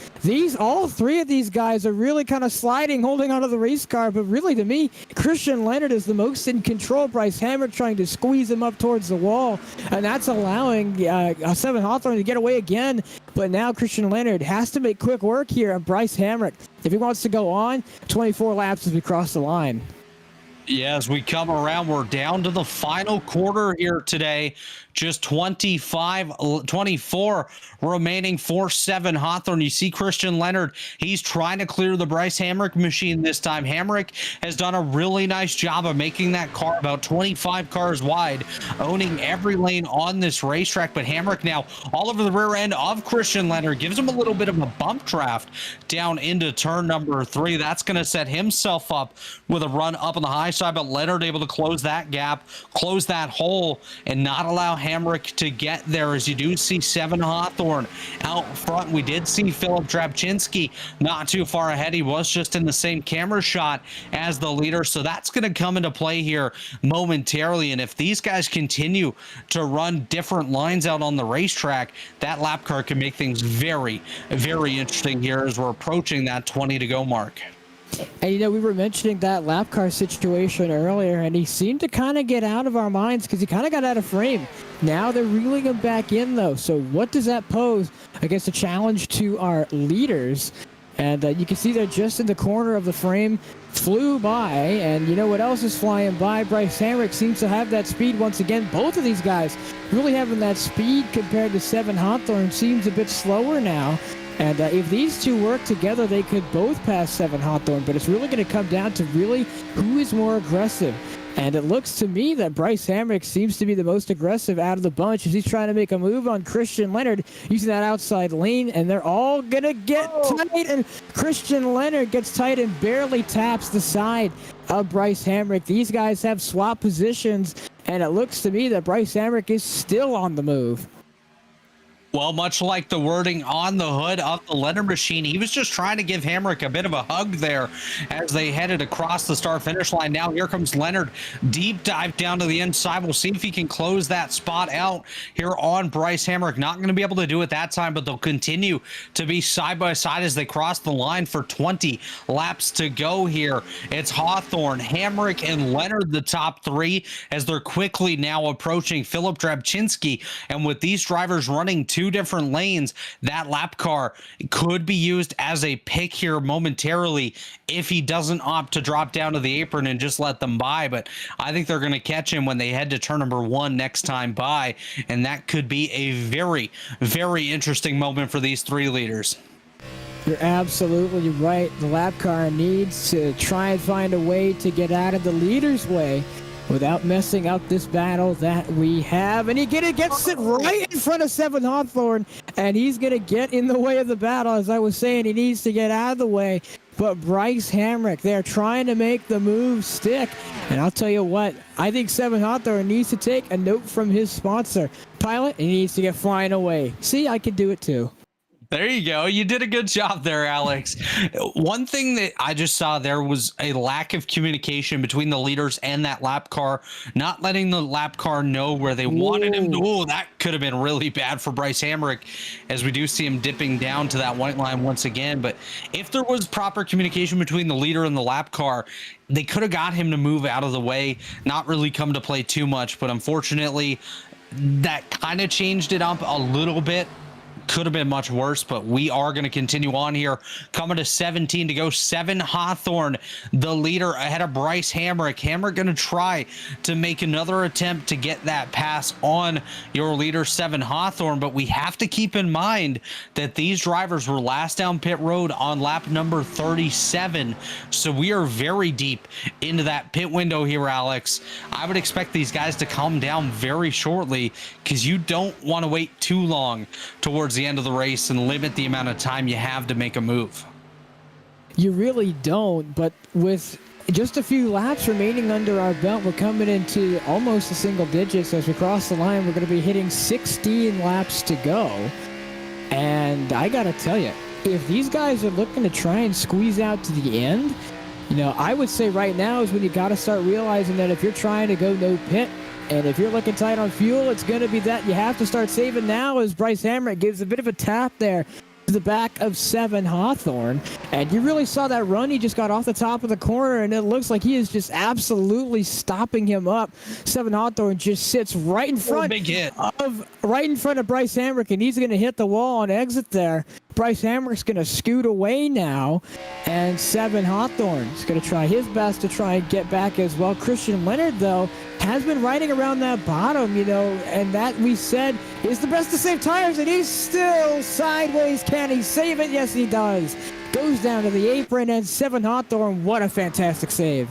All 3 of these guys are really kind of sliding, holding onto the race car. But really, to me, Christian Leonard is the most in control. Bryce Hamrick trying to squeeze him up towards the wall, and that's allowing 7 Hawthorne to get away again. But now Christian Leonard has to make quick work here of Bryce Hamrick if he wants to go on 24 laps as we cross the line. Yeah, as we come around, we're down to the final quarter here today. Just 24 remaining for 7 Hawthorne. You see Christian Leonard. He's trying to clear the Bryce Hamrick machine this time. Hamrick has done a really nice job of making that car about 25 cars wide, owning every lane on this racetrack. But Hamrick now all over the rear end of Christian Leonard, gives him a little bit of a bump draft down into turn number 3. That's going to set himself up with a run up on the high side, but Leonard able to close that gap, close that hole, and not allow Hamrick to get there. As you do see 7 Hawthorne out front. We did see Philip Drabczynski not too far ahead. He was just in the same camera shot as the leader, so that's going to come into play here momentarily. And if these guys continue to run different lines out on the racetrack, that lap car can make things very, very interesting here as we're approaching that 20 to go mark. And, we were mentioning that lap car situation earlier, and he seemed to kind of get out of our minds because he kind of got out of frame. Now they're reeling him back in, though. So what does that pose? I guess a challenge to our leaders. And you can see they're just in the corner of the frame, flew by. And you know what else is flying by? Bryce Hamrick seems to have that speed once again. Both of these guys really having that speed compared to 7 Hawthorne. Seems a bit slower now. And if these two work together, they could both pass 7 Hawthorne. But it's really going to come down to really who is more aggressive. And it looks to me that Bryce Hamrick seems to be the most aggressive out of the bunch as he's trying to make a move on Christian Leonard using that outside lane. And they're all going to get tight. And Christian Leonard gets tight and barely taps the side of Bryce Hamrick. These guys have swapped positions. And it looks to me that Bryce Hamrick is still on the move. Well, much like the wording on the hood of the Leonard machine, he was just trying to give Hamrick a bit of a hug there as they headed across the start-finish line. Now here comes Leonard, deep dive down to the inside. We'll see if he can close that spot out here on Bryce Hamrick. Not going to be able to do it that time, but they'll continue to be side by side as they cross the line for 20 laps to go here. It's Hawthorne, Hamrick, and Leonard, the top 3, as they're quickly now approaching Philip Drabczynski. And with these drivers running 2 different lanes, that lap car could be used as a pick here momentarily if he doesn't opt to drop down to the apron and just let them by. But I think they're going to catch him when they head to turn number 1 next time by, and that could be a very, very interesting moment for these 3 leaders. You're absolutely right. The lap car needs to try and find a way to get out of the leader's way without messing up this battle that we have. And he gets it right in front of 7 Hawthorne, and he's going to get in the way of the battle. As I was saying, he needs to get out of the way. But Bryce Hamrick, they're trying to make the move stick. And I'll tell you what, I think 7 Hawthorne needs to take a note from his sponsor, Pilot, and he needs to get flying away. See, I can do it too. There you go. You did a good job there, Alex. One thing that I just saw there was a lack of communication between the leaders and that lap car, not letting the lap car know where they wanted him to. Oh, that could have been really bad for Bryce Hamrick, as we do see him dipping down to that white line once again. But if there was proper communication between the leader and the lap car, they could have got him to move out of the way, not really come to play too much. But unfortunately, that kind of changed it up a little bit. could have been much worse, but we are going to continue on here. Coming to 17 to go, 7 Hawthorne, the leader ahead of Bryce Hamrick. Hamrick going to try to make another attempt to get that pass on your leader, 7 Hawthorne, but we have to keep in mind that these drivers were last down pit road on lap number 37, so we are very deep into that pit window here, Alex. I would expect these guys to calm down very shortly, because you don't want to wait too long towards the end of the race and limit the amount of time you have to make a move. You really don't, but with just a few laps remaining under our belt, we're coming into almost the single digits. As we cross the line, we're going to be hitting 16 laps to go. And I got to tell you, if these guys are looking to try and squeeze out to the end, you know, I would say right now is when you got to start realizing that if you're trying to go no pit, and if you're looking tight on fuel, it's going to be that you have to start saving now, as Bryce Hamrick gives a bit of a tap there to the back of 7 Hawthorne. And you really saw that run. He just got off the top of the corner, and it looks like he is just absolutely stopping him up. 7 Hawthorne just sits right in front of Bryce Hamrick, and he's going to hit the wall on exit there. Bryce Hamrick's going to scoot away now, and 7 Hawthorne's going to try his best to try and get back as well. Christian Leonard, though, has been riding around that bottom, you know, and that we said is the best to save tires, and he's still sideways. Can he save it? Yes, he does. Goes down to the apron, and 7 Hawthorne, what a fantastic save.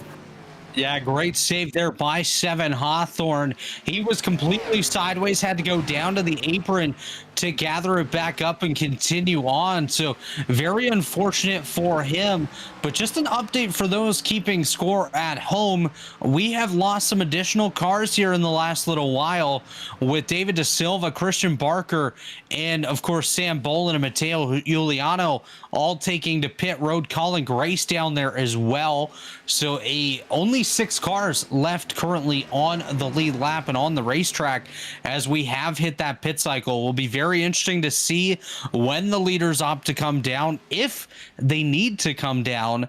Yeah, great save there by 7 Hawthorne. He was completely sideways, had to go down to the apron to gather it back up and continue on. So very unfortunate for him, but just an update for those keeping score at home. We have lost some additional cars here in the last little while, with David De Silva, Christian Barker, and of course Sam Bolin and Matteo Giuliano all taking to pit road. Colin Grace down there as well. So only 6 cars left currently on the lead lap and on the racetrack as we have hit that pit cycle. Will be very interesting to see when the leaders opt to come down, if they need to come down,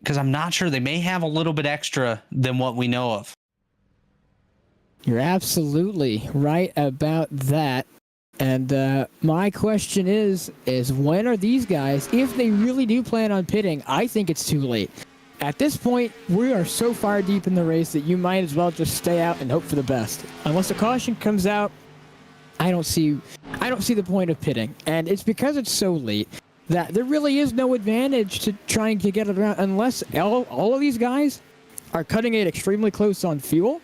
because I'm not sure. They may have a little bit extra than what we know of. You're absolutely right about that. And my question is when are these guys, if they really do plan on pitting? I think it's too late. At this point, we are so far deep in the race that you might as well just stay out and hope for the best. Unless a caution comes out, I don't see the point of pitting. And it's because it's so late that there really is no advantage to trying to get it around, unless all of these guys are cutting it extremely close on fuel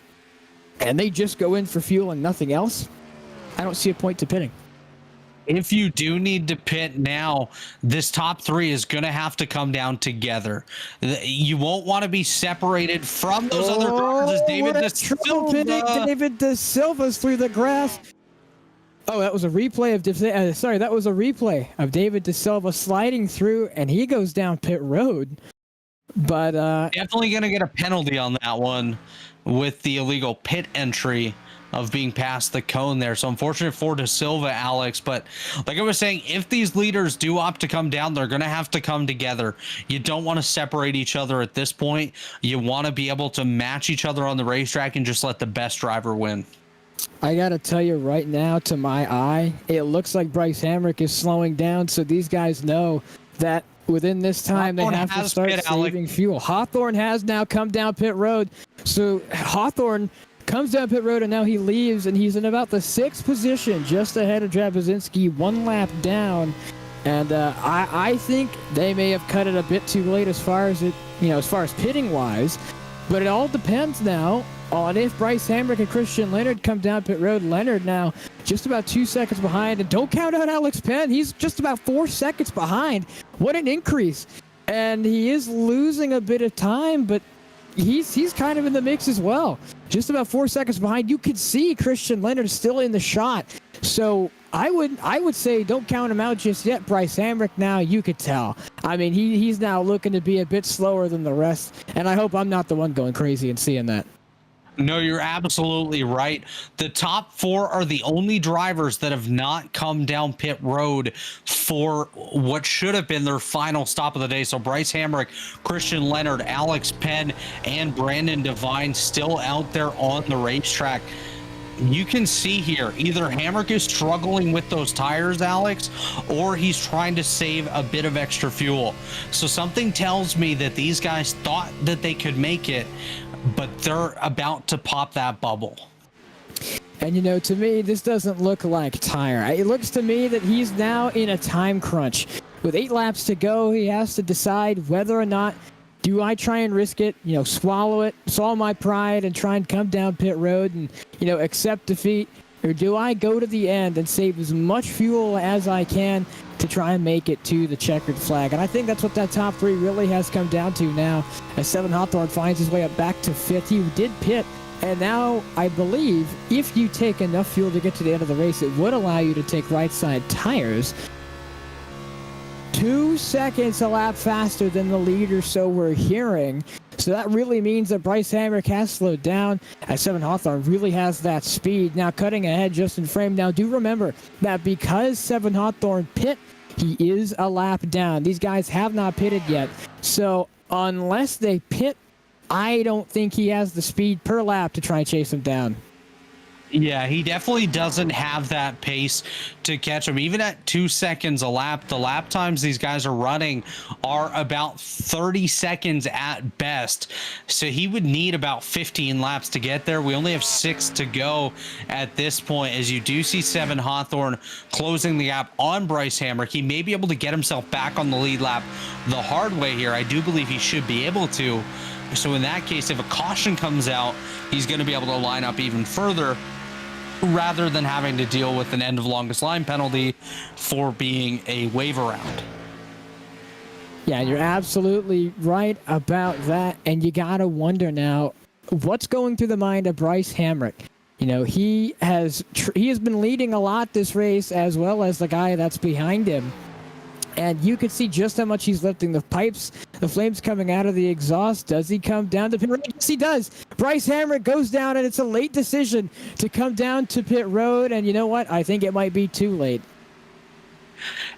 and they just go in for fuel and nothing else. I don't see a point to pitting. If you do need to pit now, this top 3 is going to have to come down together. You won't want to be separated from those other drivers. As David De Silva. David De Silva's through the grass. Oh, that was a replay of that was a replay of David De Silva sliding through, and he goes down pit road. But definitely going to get a penalty on that one with the illegal pit entry of being past the cone there. So unfortunate for De Silva, Alex. But like I was saying, if these leaders do opt to come down, they're going to have to come together. You don't want to separate each other at this point. You want to be able to match each other on the racetrack and just let the best driver win. I got to tell you right now, to my eye, it looks like Bryce Hamrick is slowing down, so these guys know that within this time Hawthorne they have to start saving fuel. Hawthorne has now come down pit road. So Hawthorne comes down pit road, and now he leaves, and he's in about the 6th position, just ahead of Jabozinski, 1 lap down. And I think they may have cut it a bit too late as far as pitting wise. But it all depends now on if Bryce Hamrick and Christian Leonard come down pit road. Leonard now just about 2 seconds behind, and don't count out Alex Penn. He's just about 4 seconds behind. What an increase. And he is losing a bit of time, but he's kind of in the mix as well. Just about 4 seconds behind. You could see Christian Leonard still in the shot. So I would say don't count him out just yet. Bryce Hamrick now, you could tell. I mean, he's now looking to be a bit slower than the rest, and I hope I'm not the one going crazy and seeing that. No, you're absolutely right. The top 4 are the only drivers that have not come down pit road for what should have been their final stop of the day. So Bryce Hamrick, Christian Leonard, Alex Penn, and Brandon Devine still out there on the racetrack. you can see here, either Hamrick is struggling with those tires, Alex, or he's trying to save a bit of extra fuel. So something tells me that these guys thought that they could make it, but they're about to pop that bubble. And, you know, to me, this doesn't look like tire. It looks to me that he's now in a time crunch. With 8 laps to go, he has to decide whether or not do I try and risk it, you know, swallow my pride and try and come down pit road and, you know, accept defeat, or do I go to the end and save as much fuel as I can to try and make it to the checkered flag? And I think that's what that top 3 really has come down to now, as Seven Hawthorne finds his way up back to 5th. He did pit, and now I believe if you take enough fuel to get to the end of the race, it would allow you to take right side tires. 2 seconds a lap faster than the leader, so we're hearing. So that really means that Bryce Hamrick has slowed down, as Seven Hawthorne really has that speed. Now cutting ahead just in frame. Now do remember that because Seven Hawthorne pit, he is a lap down. These guys have not pitted yet. So unless they pit, I don't think he has the speed per lap to try and chase him down. Yeah, he definitely doesn't have that pace to catch him. Even at 2 seconds a lap, the lap times these guys are running are about 30 seconds at best. So he would need about 15 laps to get there. We only have 6 to go at this point, as you do see Seven Hawthorne closing the gap on Bryce Hamrick. He may be able to get himself back on the lead lap the hard way here. I do believe he should be able to. So in that case, if a caution comes out, he's going to be able to line up even further, rather than having to deal with an end of longest line penalty for being a wave around. Yeah, you're absolutely right about that. And you got to wonder now, what's going through the mind of Bryce Hamrick? You know, he has been leading a lot this race, as well as the guy that's behind him. And you can see just how much he's lifting. The pipes, the flames coming out of the exhaust. Does he come down to pit road? Yes, he does. Bryce Hamrick goes down, and it's a late decision to come down to pit road. And you know what? I think it might be too late.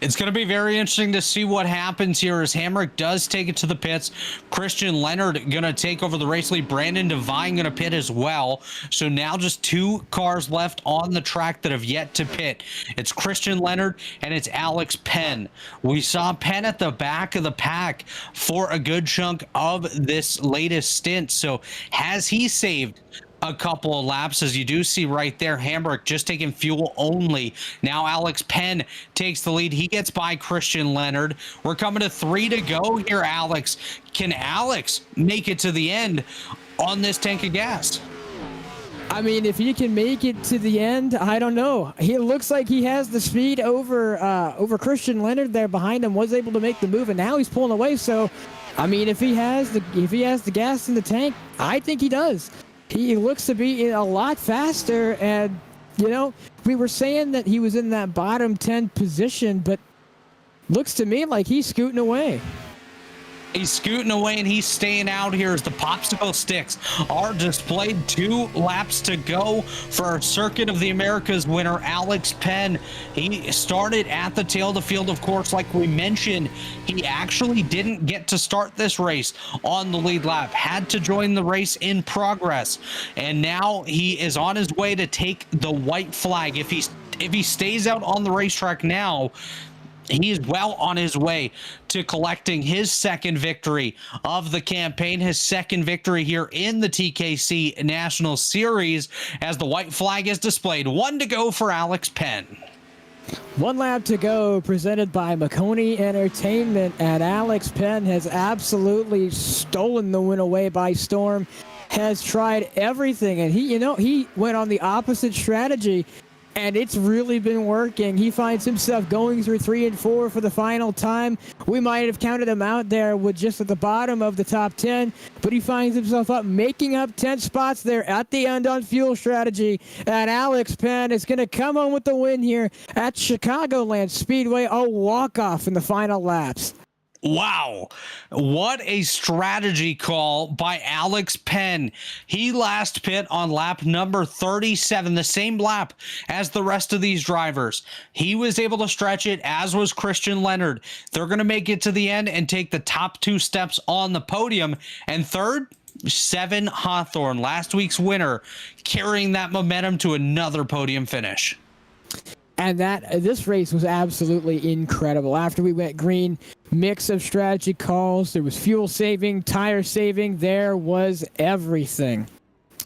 It's going to be very interesting to see what happens here, as Hamrick does take it to the pits. Christian Leonard going to take over the race lead. Brandon Devine going to pit as well. So now just 2 cars left on the track that have yet to pit. It's Christian Leonard and it's Alex Penn. We saw Penn at the back of the pack for a good chunk of this latest stint. So has he saved a couple of laps? As you do see right there, Hamrick just taking fuel only. Now Alex Penn takes the lead. He gets by Christian Leonard. We're coming to 3 to go here, Alex. Can Alex make it to the end on this tank of gas? I mean, if he can make it to the end, I don't know. He looks like he has the speed over Christian Leonard there behind him, was able to make the move, and now he's pulling away. So, I mean, if he has the gas in the tank, I think he does. He looks to be a lot faster, and, you know, we were saying that he was in that bottom 10 position, but looks to me like he's scooting away. He's scooting away, and he's staying out here as the popsicle sticks are displayed. 2 laps to go for our Circuit of the Americas winner, Alex Penn. He started at the tail of the field, of course, like we mentioned. He actually didn't get to start this race on the lead lap, had to join the race in progress, and now he is on his way to take the white flag. If he stays out on the racetrack now, he is well on his way to collecting his second victory of the campaign, his second victory here in the TKC National Series, as the white flag is displayed. 1 to go for Alex Penn. 1 lap to go, presented by Maconi Entertainment, and Alex Penn has absolutely stolen the win away by storm, has tried everything, and he went on the opposite strategy, and it's really been working. He finds himself going through 3 and 4 for the final time. We might have counted him out there with just at the bottom of the top 10, but he finds himself up, making up 10 spots there at the end on fuel strategy. And Alex Penn is going to come home with the win here at Chicagoland Speedway, a walk-off in the final laps. Wow, what a strategy call by Alex Penn. He last pit on lap number 37, the same lap as the rest of these drivers. He was able to stretch it, as was Christian Leonard. They're going to make it to the end and take the top 2 steps on the podium. And third, Seven Hawthorne, last week's winner, carrying that momentum to another podium finish. And this race was absolutely incredible. After we went green, mix of strategy calls. There was fuel saving, tire saving. There was everything.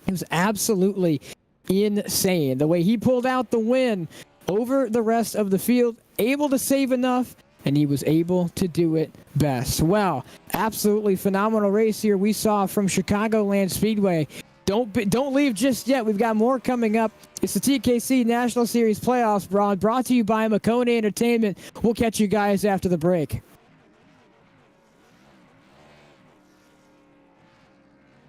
It was absolutely insane. The way he pulled out the win over the rest of the field, able to save enough, and he was able to do it best. Well, absolutely phenomenal race here we saw from Chicagoland Speedway. Don't leave just yet. We've got more coming up. It's the TKC National Series Playoffs, brought to you by Maconi Entertainment. We'll catch you guys after the break.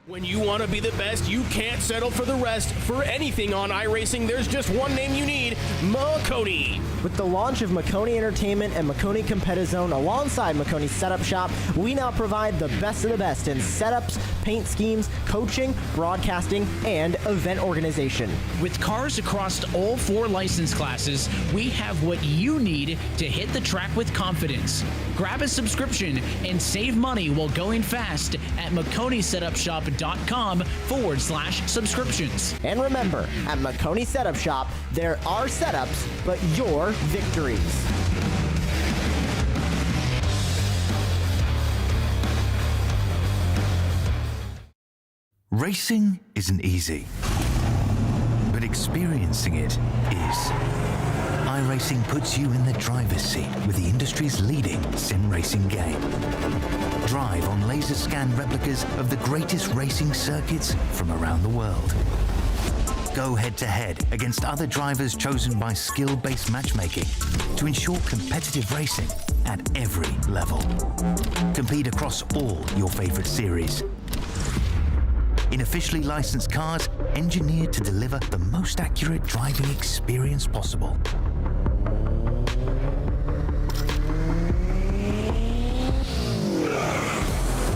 When you want to be the best, you can't settle for the rest. For anything on iRacing, there's just one name you need, Maconi. With the launch of Maconi Entertainment and Maconi Competizone alongside Maconi Setup Shop, we now provide the best of the best in setups, paint schemes, coaching, broadcasting, and event organization. With cars across all 4 license classes, we have what you need to hit the track with confidence. Grab a subscription and save money while going fast at MaconiSetupShop.com/subscriptions. And remember, at Maconi Setup Shop, there are setups, but your victories. Racing isn't easy, but experiencing it is. iRacing puts you in the driver's seat with the industry's leading sim racing game. Drive on laser scan replicas of the greatest racing circuits from around the world. Go head-to-head against other drivers chosen by skill-based matchmaking to ensure competitive racing at every level. Compete across all your favorite series. In officially licensed cars, engineered to deliver the most accurate driving experience possible.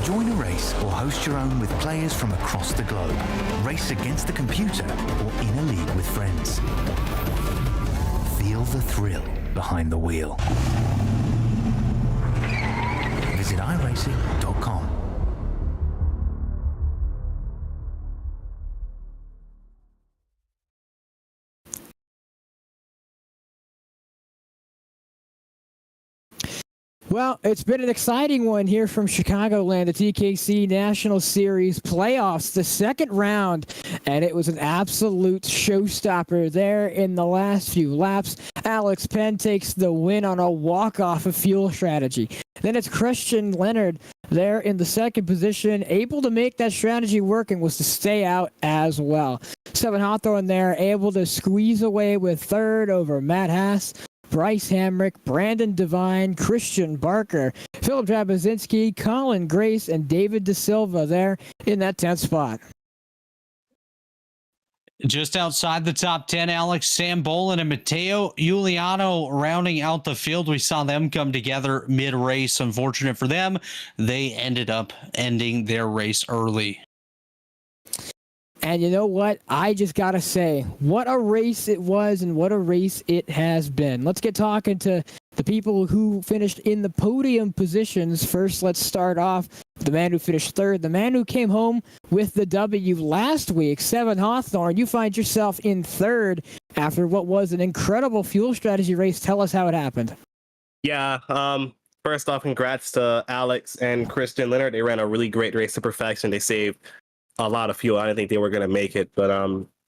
Join a race or host your own with players from across the globe. Race against the computer or in a league with friends. Feel the thrill behind the wheel. Visit iRacing.com. Well, it's been an exciting one here from Chicagoland, the TKC National Series Playoffs, the second round, and it was an absolute showstopper there in the last few laps. Alex Penn takes the win on a walk-off of fuel strategy. Then it's Christian Leonard there in the second position, able to make that strategy work and was to stay out as well. Seven Hawthorne there, able to squeeze away with third over Matt Haas, Bryce Hamrick, Brandon Devine, Christian Barker, Philip Drabazinski, Colin Grace, and David De Silva there in that 10th spot. Just outside the top 10, Alex, Sam Bolin and Matteo Giuliano rounding out the field. We saw them come together mid-race. Unfortunate for them, they ended up ending their race early. And you know what? I just got to say, what a race it was and what a race it has been. Let's get talking to the people who finished in the podium positions. First, let's start off with the man who finished third, the man who came home with the W last week, Seven Hawthorne. You find yourself in third after what was an incredible fuel strategy race. Tell us how it happened. Yeah, first off, congrats to Alex and Christian Leonard. They ran a really great race to perfection. They saved a lot of fuel. I didn't think they were going to make it, but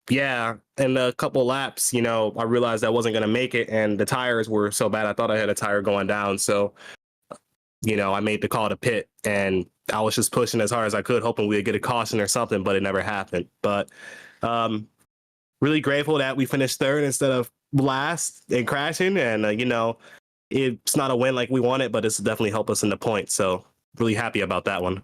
yeah, in a couple laps, you know, I realized I wasn't going to make it, and the tires were so bad. I thought I had a tire going down, so you know, I made the call to pit, and I was just pushing as hard as I could, hoping we'd get a caution or something, but it never happened. But really grateful that we finished third instead of last and crashing, and you know, it's not a win like we wanted, but it's definitely helped us in the points. So really happy about that one.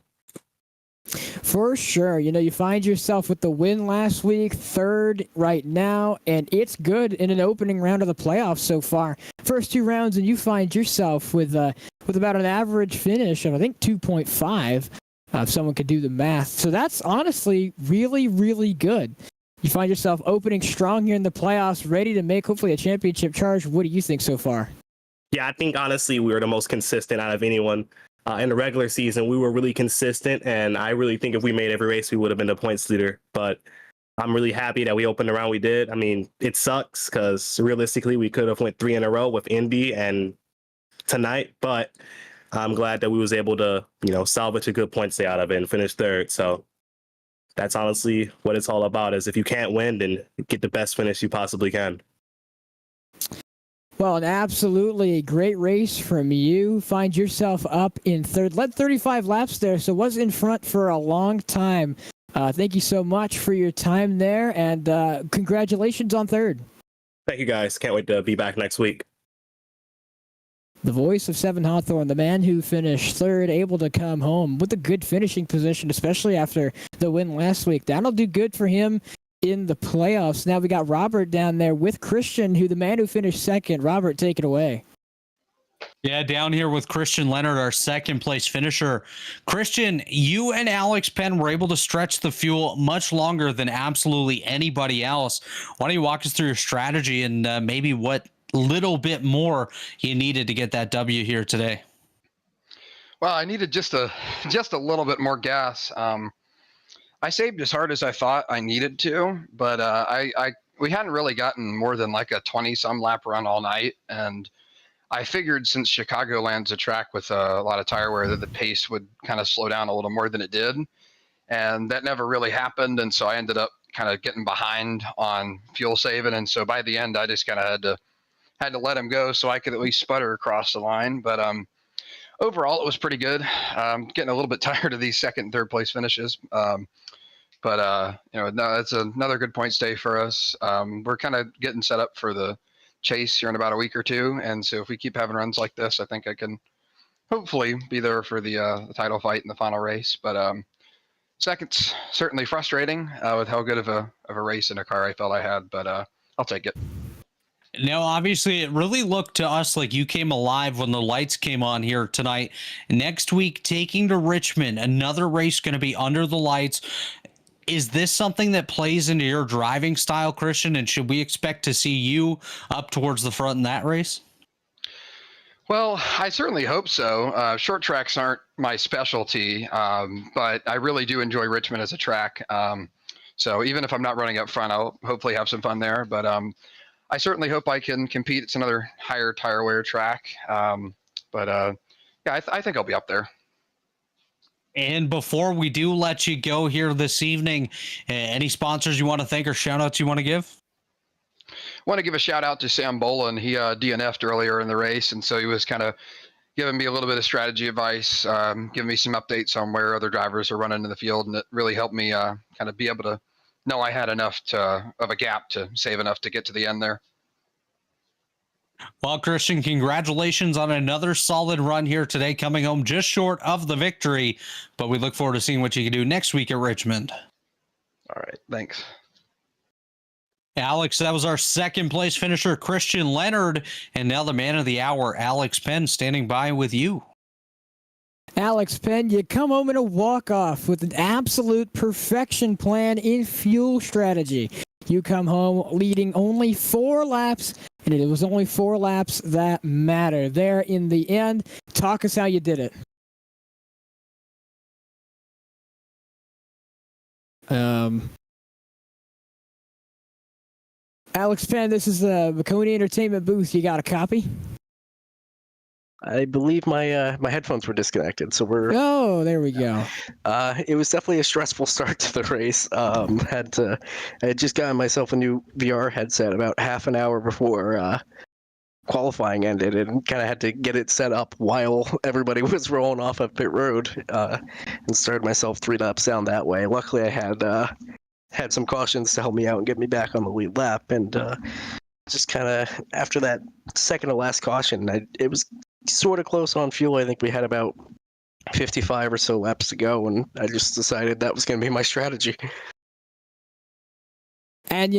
For sure. You know, you find yourself with the win last week, third right now, and it's good in an opening round of the playoffs so far. First two rounds, and you find yourself with about an average finish of, I think, 2.5, if someone could do the math. So that's honestly really, really good. You find yourself opening strong here in the playoffs, ready to make, hopefully, a championship charge. What do you think so far? Yeah, I think, honestly, we were the most consistent out of anyone. In the regular season, we were really consistent, and I really think if we made every race, we would have been the points leader. But I'm really happy that we opened the round we did. I mean, it sucks because realistically, we could have went 3 in a row with Indy and tonight, but I'm glad that we was able to, salvage a good points day out of it and finish third. So that's honestly what it's all about, is if you can't win, then get the best finish you possibly can. Well, an absolutely great race from you. Find yourself up in third. Led 35 laps there, so was in front for a long time. Thank you so much for your time there, and congratulations on third. Thank you, guys. Can't wait to be back next week. The voice of Seven Hawthorne, the man who finished third, able to come home with a good finishing position, especially after the win last week. That'll do good for him in the playoffs. Now we got Robert down there with Christian, the man who finished second. Robert, take it away. Yeah, down here with Christian Leonard, our second place finisher. Christian, you and Alex Penn were able to stretch the fuel much longer than absolutely anybody else. Why don't you walk us through your strategy and maybe what little bit more you needed to get that W here today? Well, I needed just a little bit more gas. I saved as hard as I thought I needed to, but we hadn't really gotten more than like a 20-some lap run all night, and I figured since Chicagoland's a track with a lot of tire wear that the pace would kind of slow down a little more than it did, and that never really happened, and so I ended up kind of getting behind on fuel saving, and so by the end I just kind of had to let him go so I could at least sputter across the line, but overall it was pretty good. Getting a little bit tired of these second and third place finishes. But no, it's another good points day for us. We're kind of getting set up for the chase here in about a week or two. And so if we keep having runs like this, I think I can hopefully be there for the title fight in the final race. But second's certainly frustrating with how good of a race in a car I felt I had, but I'll take it. Now, obviously, it really looked to us like you came alive when the lights came on here tonight. Next week, taking to Richmond, another race going to be under the lights. Is this something that plays into your driving style, Christian? And should we expect to see you up towards the front in that race? Well, I certainly hope so. Short tracks aren't my specialty, but I really do enjoy Richmond as a track. So even if I'm not running up front, I'll hopefully have some fun there. But I certainly hope I can compete. It's another higher tire wear track. Yeah, I think I'll be up there. And before we do let you go here this evening, any sponsors you want to thank or shout outs you want to give? I want to give a shout out to Sam Bolin. He DNF'd earlier in the race, and so he was kind of giving me a little bit of strategy advice, giving me some updates on where other drivers are running in the field, and it really helped me kind of be able to know I had enough of a gap to save enough to get to the end there. Well, Christian, congratulations on another solid run here today, coming home just short of the victory, but we look forward to seeing what you can do next week at Richmond. All right, thanks. Alex, that was our second place finisher, Christian Leonard, and now the man of the hour, Alex Penn, standing by with you. Alex Penn, you come home in a walk-off with an absolute perfection plan in fuel strategy. You come home leading only 4 laps, and it was only 4 laps that matter. There in the end, talk us how you did it. Alex Penn, this is the Maconi Entertainment booth. You got a copy? I believe my my headphones were disconnected, so we're. Oh, there we go. It was definitely a stressful start to the race. I had just gotten myself a new VR headset about half an hour before qualifying ended, and kind of had to get it set up while everybody was rolling off of pit road, and started myself 3 laps down that way. Luckily, I had some cautions to help me out and get me back on the lead lap, and just kind of after that second to last caution, it was sort of close on fuel. I think we had about 55 or so laps to go, and I just decided that was going to be my strategy. And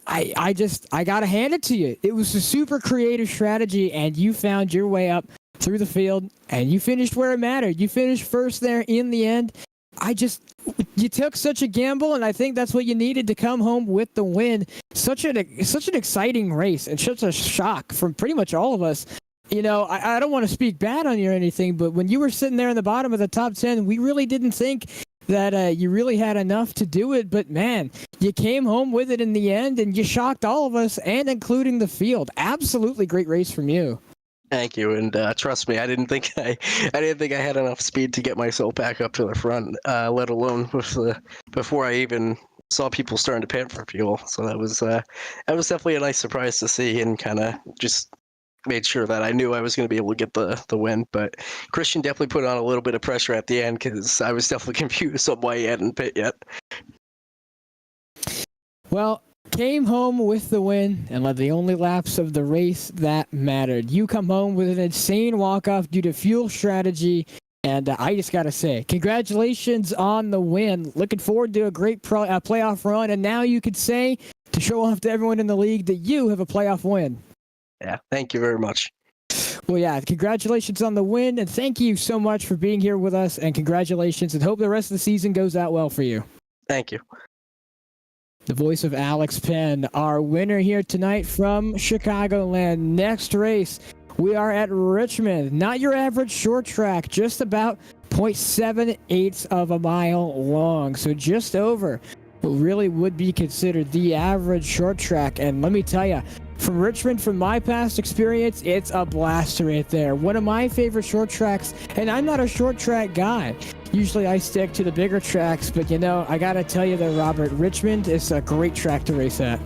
I got to hand it to you. It was a super creative strategy, and you found your way up through the field, and you finished where it mattered. You finished first there in the end. You took such a gamble, and I think that's what you needed to come home with the win. Such an exciting race, and such a shock from pretty much all of us. I don't want to speak bad on you or anything, but when you were sitting there in the bottom of the top 10, we really didn't think that you really had enough to do it. But, man, you came home with it in the end, and you shocked all of us, and including the field. Absolutely great race from you. Thank you, and trust me, I didn't think I had enough speed to get myself back up to the front, let alone before I even saw people starting to pant for fuel. So that was definitely a nice surprise to see, and kind of just made sure that I knew I was going to be able to get the win. But Christian definitely put on a little bit of pressure at the end because I was definitely confused on why he hadn't pit yet. Well, came home with the win and led the only laps of the race that mattered. You come home with an insane walk-off due to fuel strategy, and I just got to say, congratulations on the win. Looking forward to a great playoff run, and now you could say, to show off to everyone in the league, that you have a playoff win. Yeah, thank you very much. Well, yeah, congratulations on the win, and thank you so much for being here with us, and congratulations, and hope the rest of the season goes out well for you. Thank you. The voice of Alex Penn, our winner here tonight from Chicagoland. Next race, we are at Richmond. Not your average short track, just about 0.78 of a mile long, so just over what really would be considered the average short track. And let me tell you, from Richmond, from my past experience, it's a blast right there. One of my favorite short tracks, and I'm not a short track guy. Usually I stick to the bigger tracks, but I got to tell you that, Robert, Richmond is a great track to race at.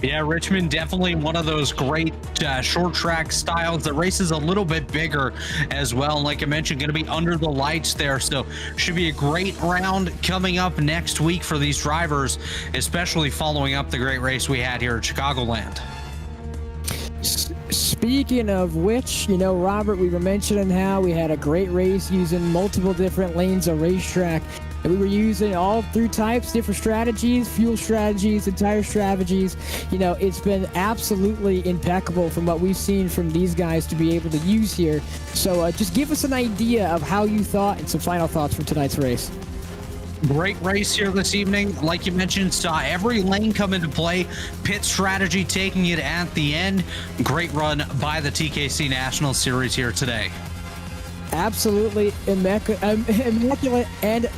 Yeah, Richmond, definitely one of those great short track styles. The race is a little bit bigger as well. And like I mentioned, going to be under the lights there. So should be a great round coming up next week for these drivers, especially following up the great race we had here at Chicagoland. Speaking of which, Robert, we were mentioning how we had a great race using multiple different lanes of racetrack. And we were using all through types, different strategies, fuel strategies, and tire strategies. It's been absolutely impeccable from what we've seen from these guys to be able to use here. So just give us an idea of how you thought and some final thoughts from tonight's race. Great race here this evening. Like you mentioned, saw every lane come into play. Pit strategy taking it at the end. Great run by the TKC National Series here today. Absolutely immaculate and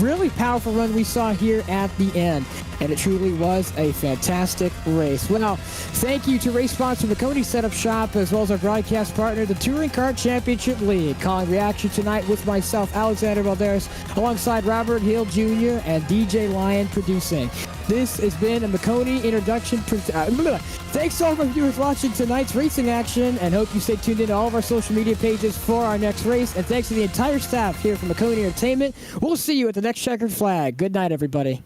really powerful run we saw here at the end, and it truly was a fantastic race. Well, thank you to race sponsor Maconi Setup Shop, as well as our broadcast partner, the Touring Kart Championship League. Calling reaction tonight with myself, Alexander Valderas, alongside Robert Hill Jr. and DJ Lyon producing. This has been a Maconi introduction. Thanks to all of our viewers watching tonight's racing action, and hope you stay tuned in to all of our social media pages for our next race. And thanks to the entire staff here from Maconi Entertainment. We'll see you at the next checkered flag. Good night, everybody.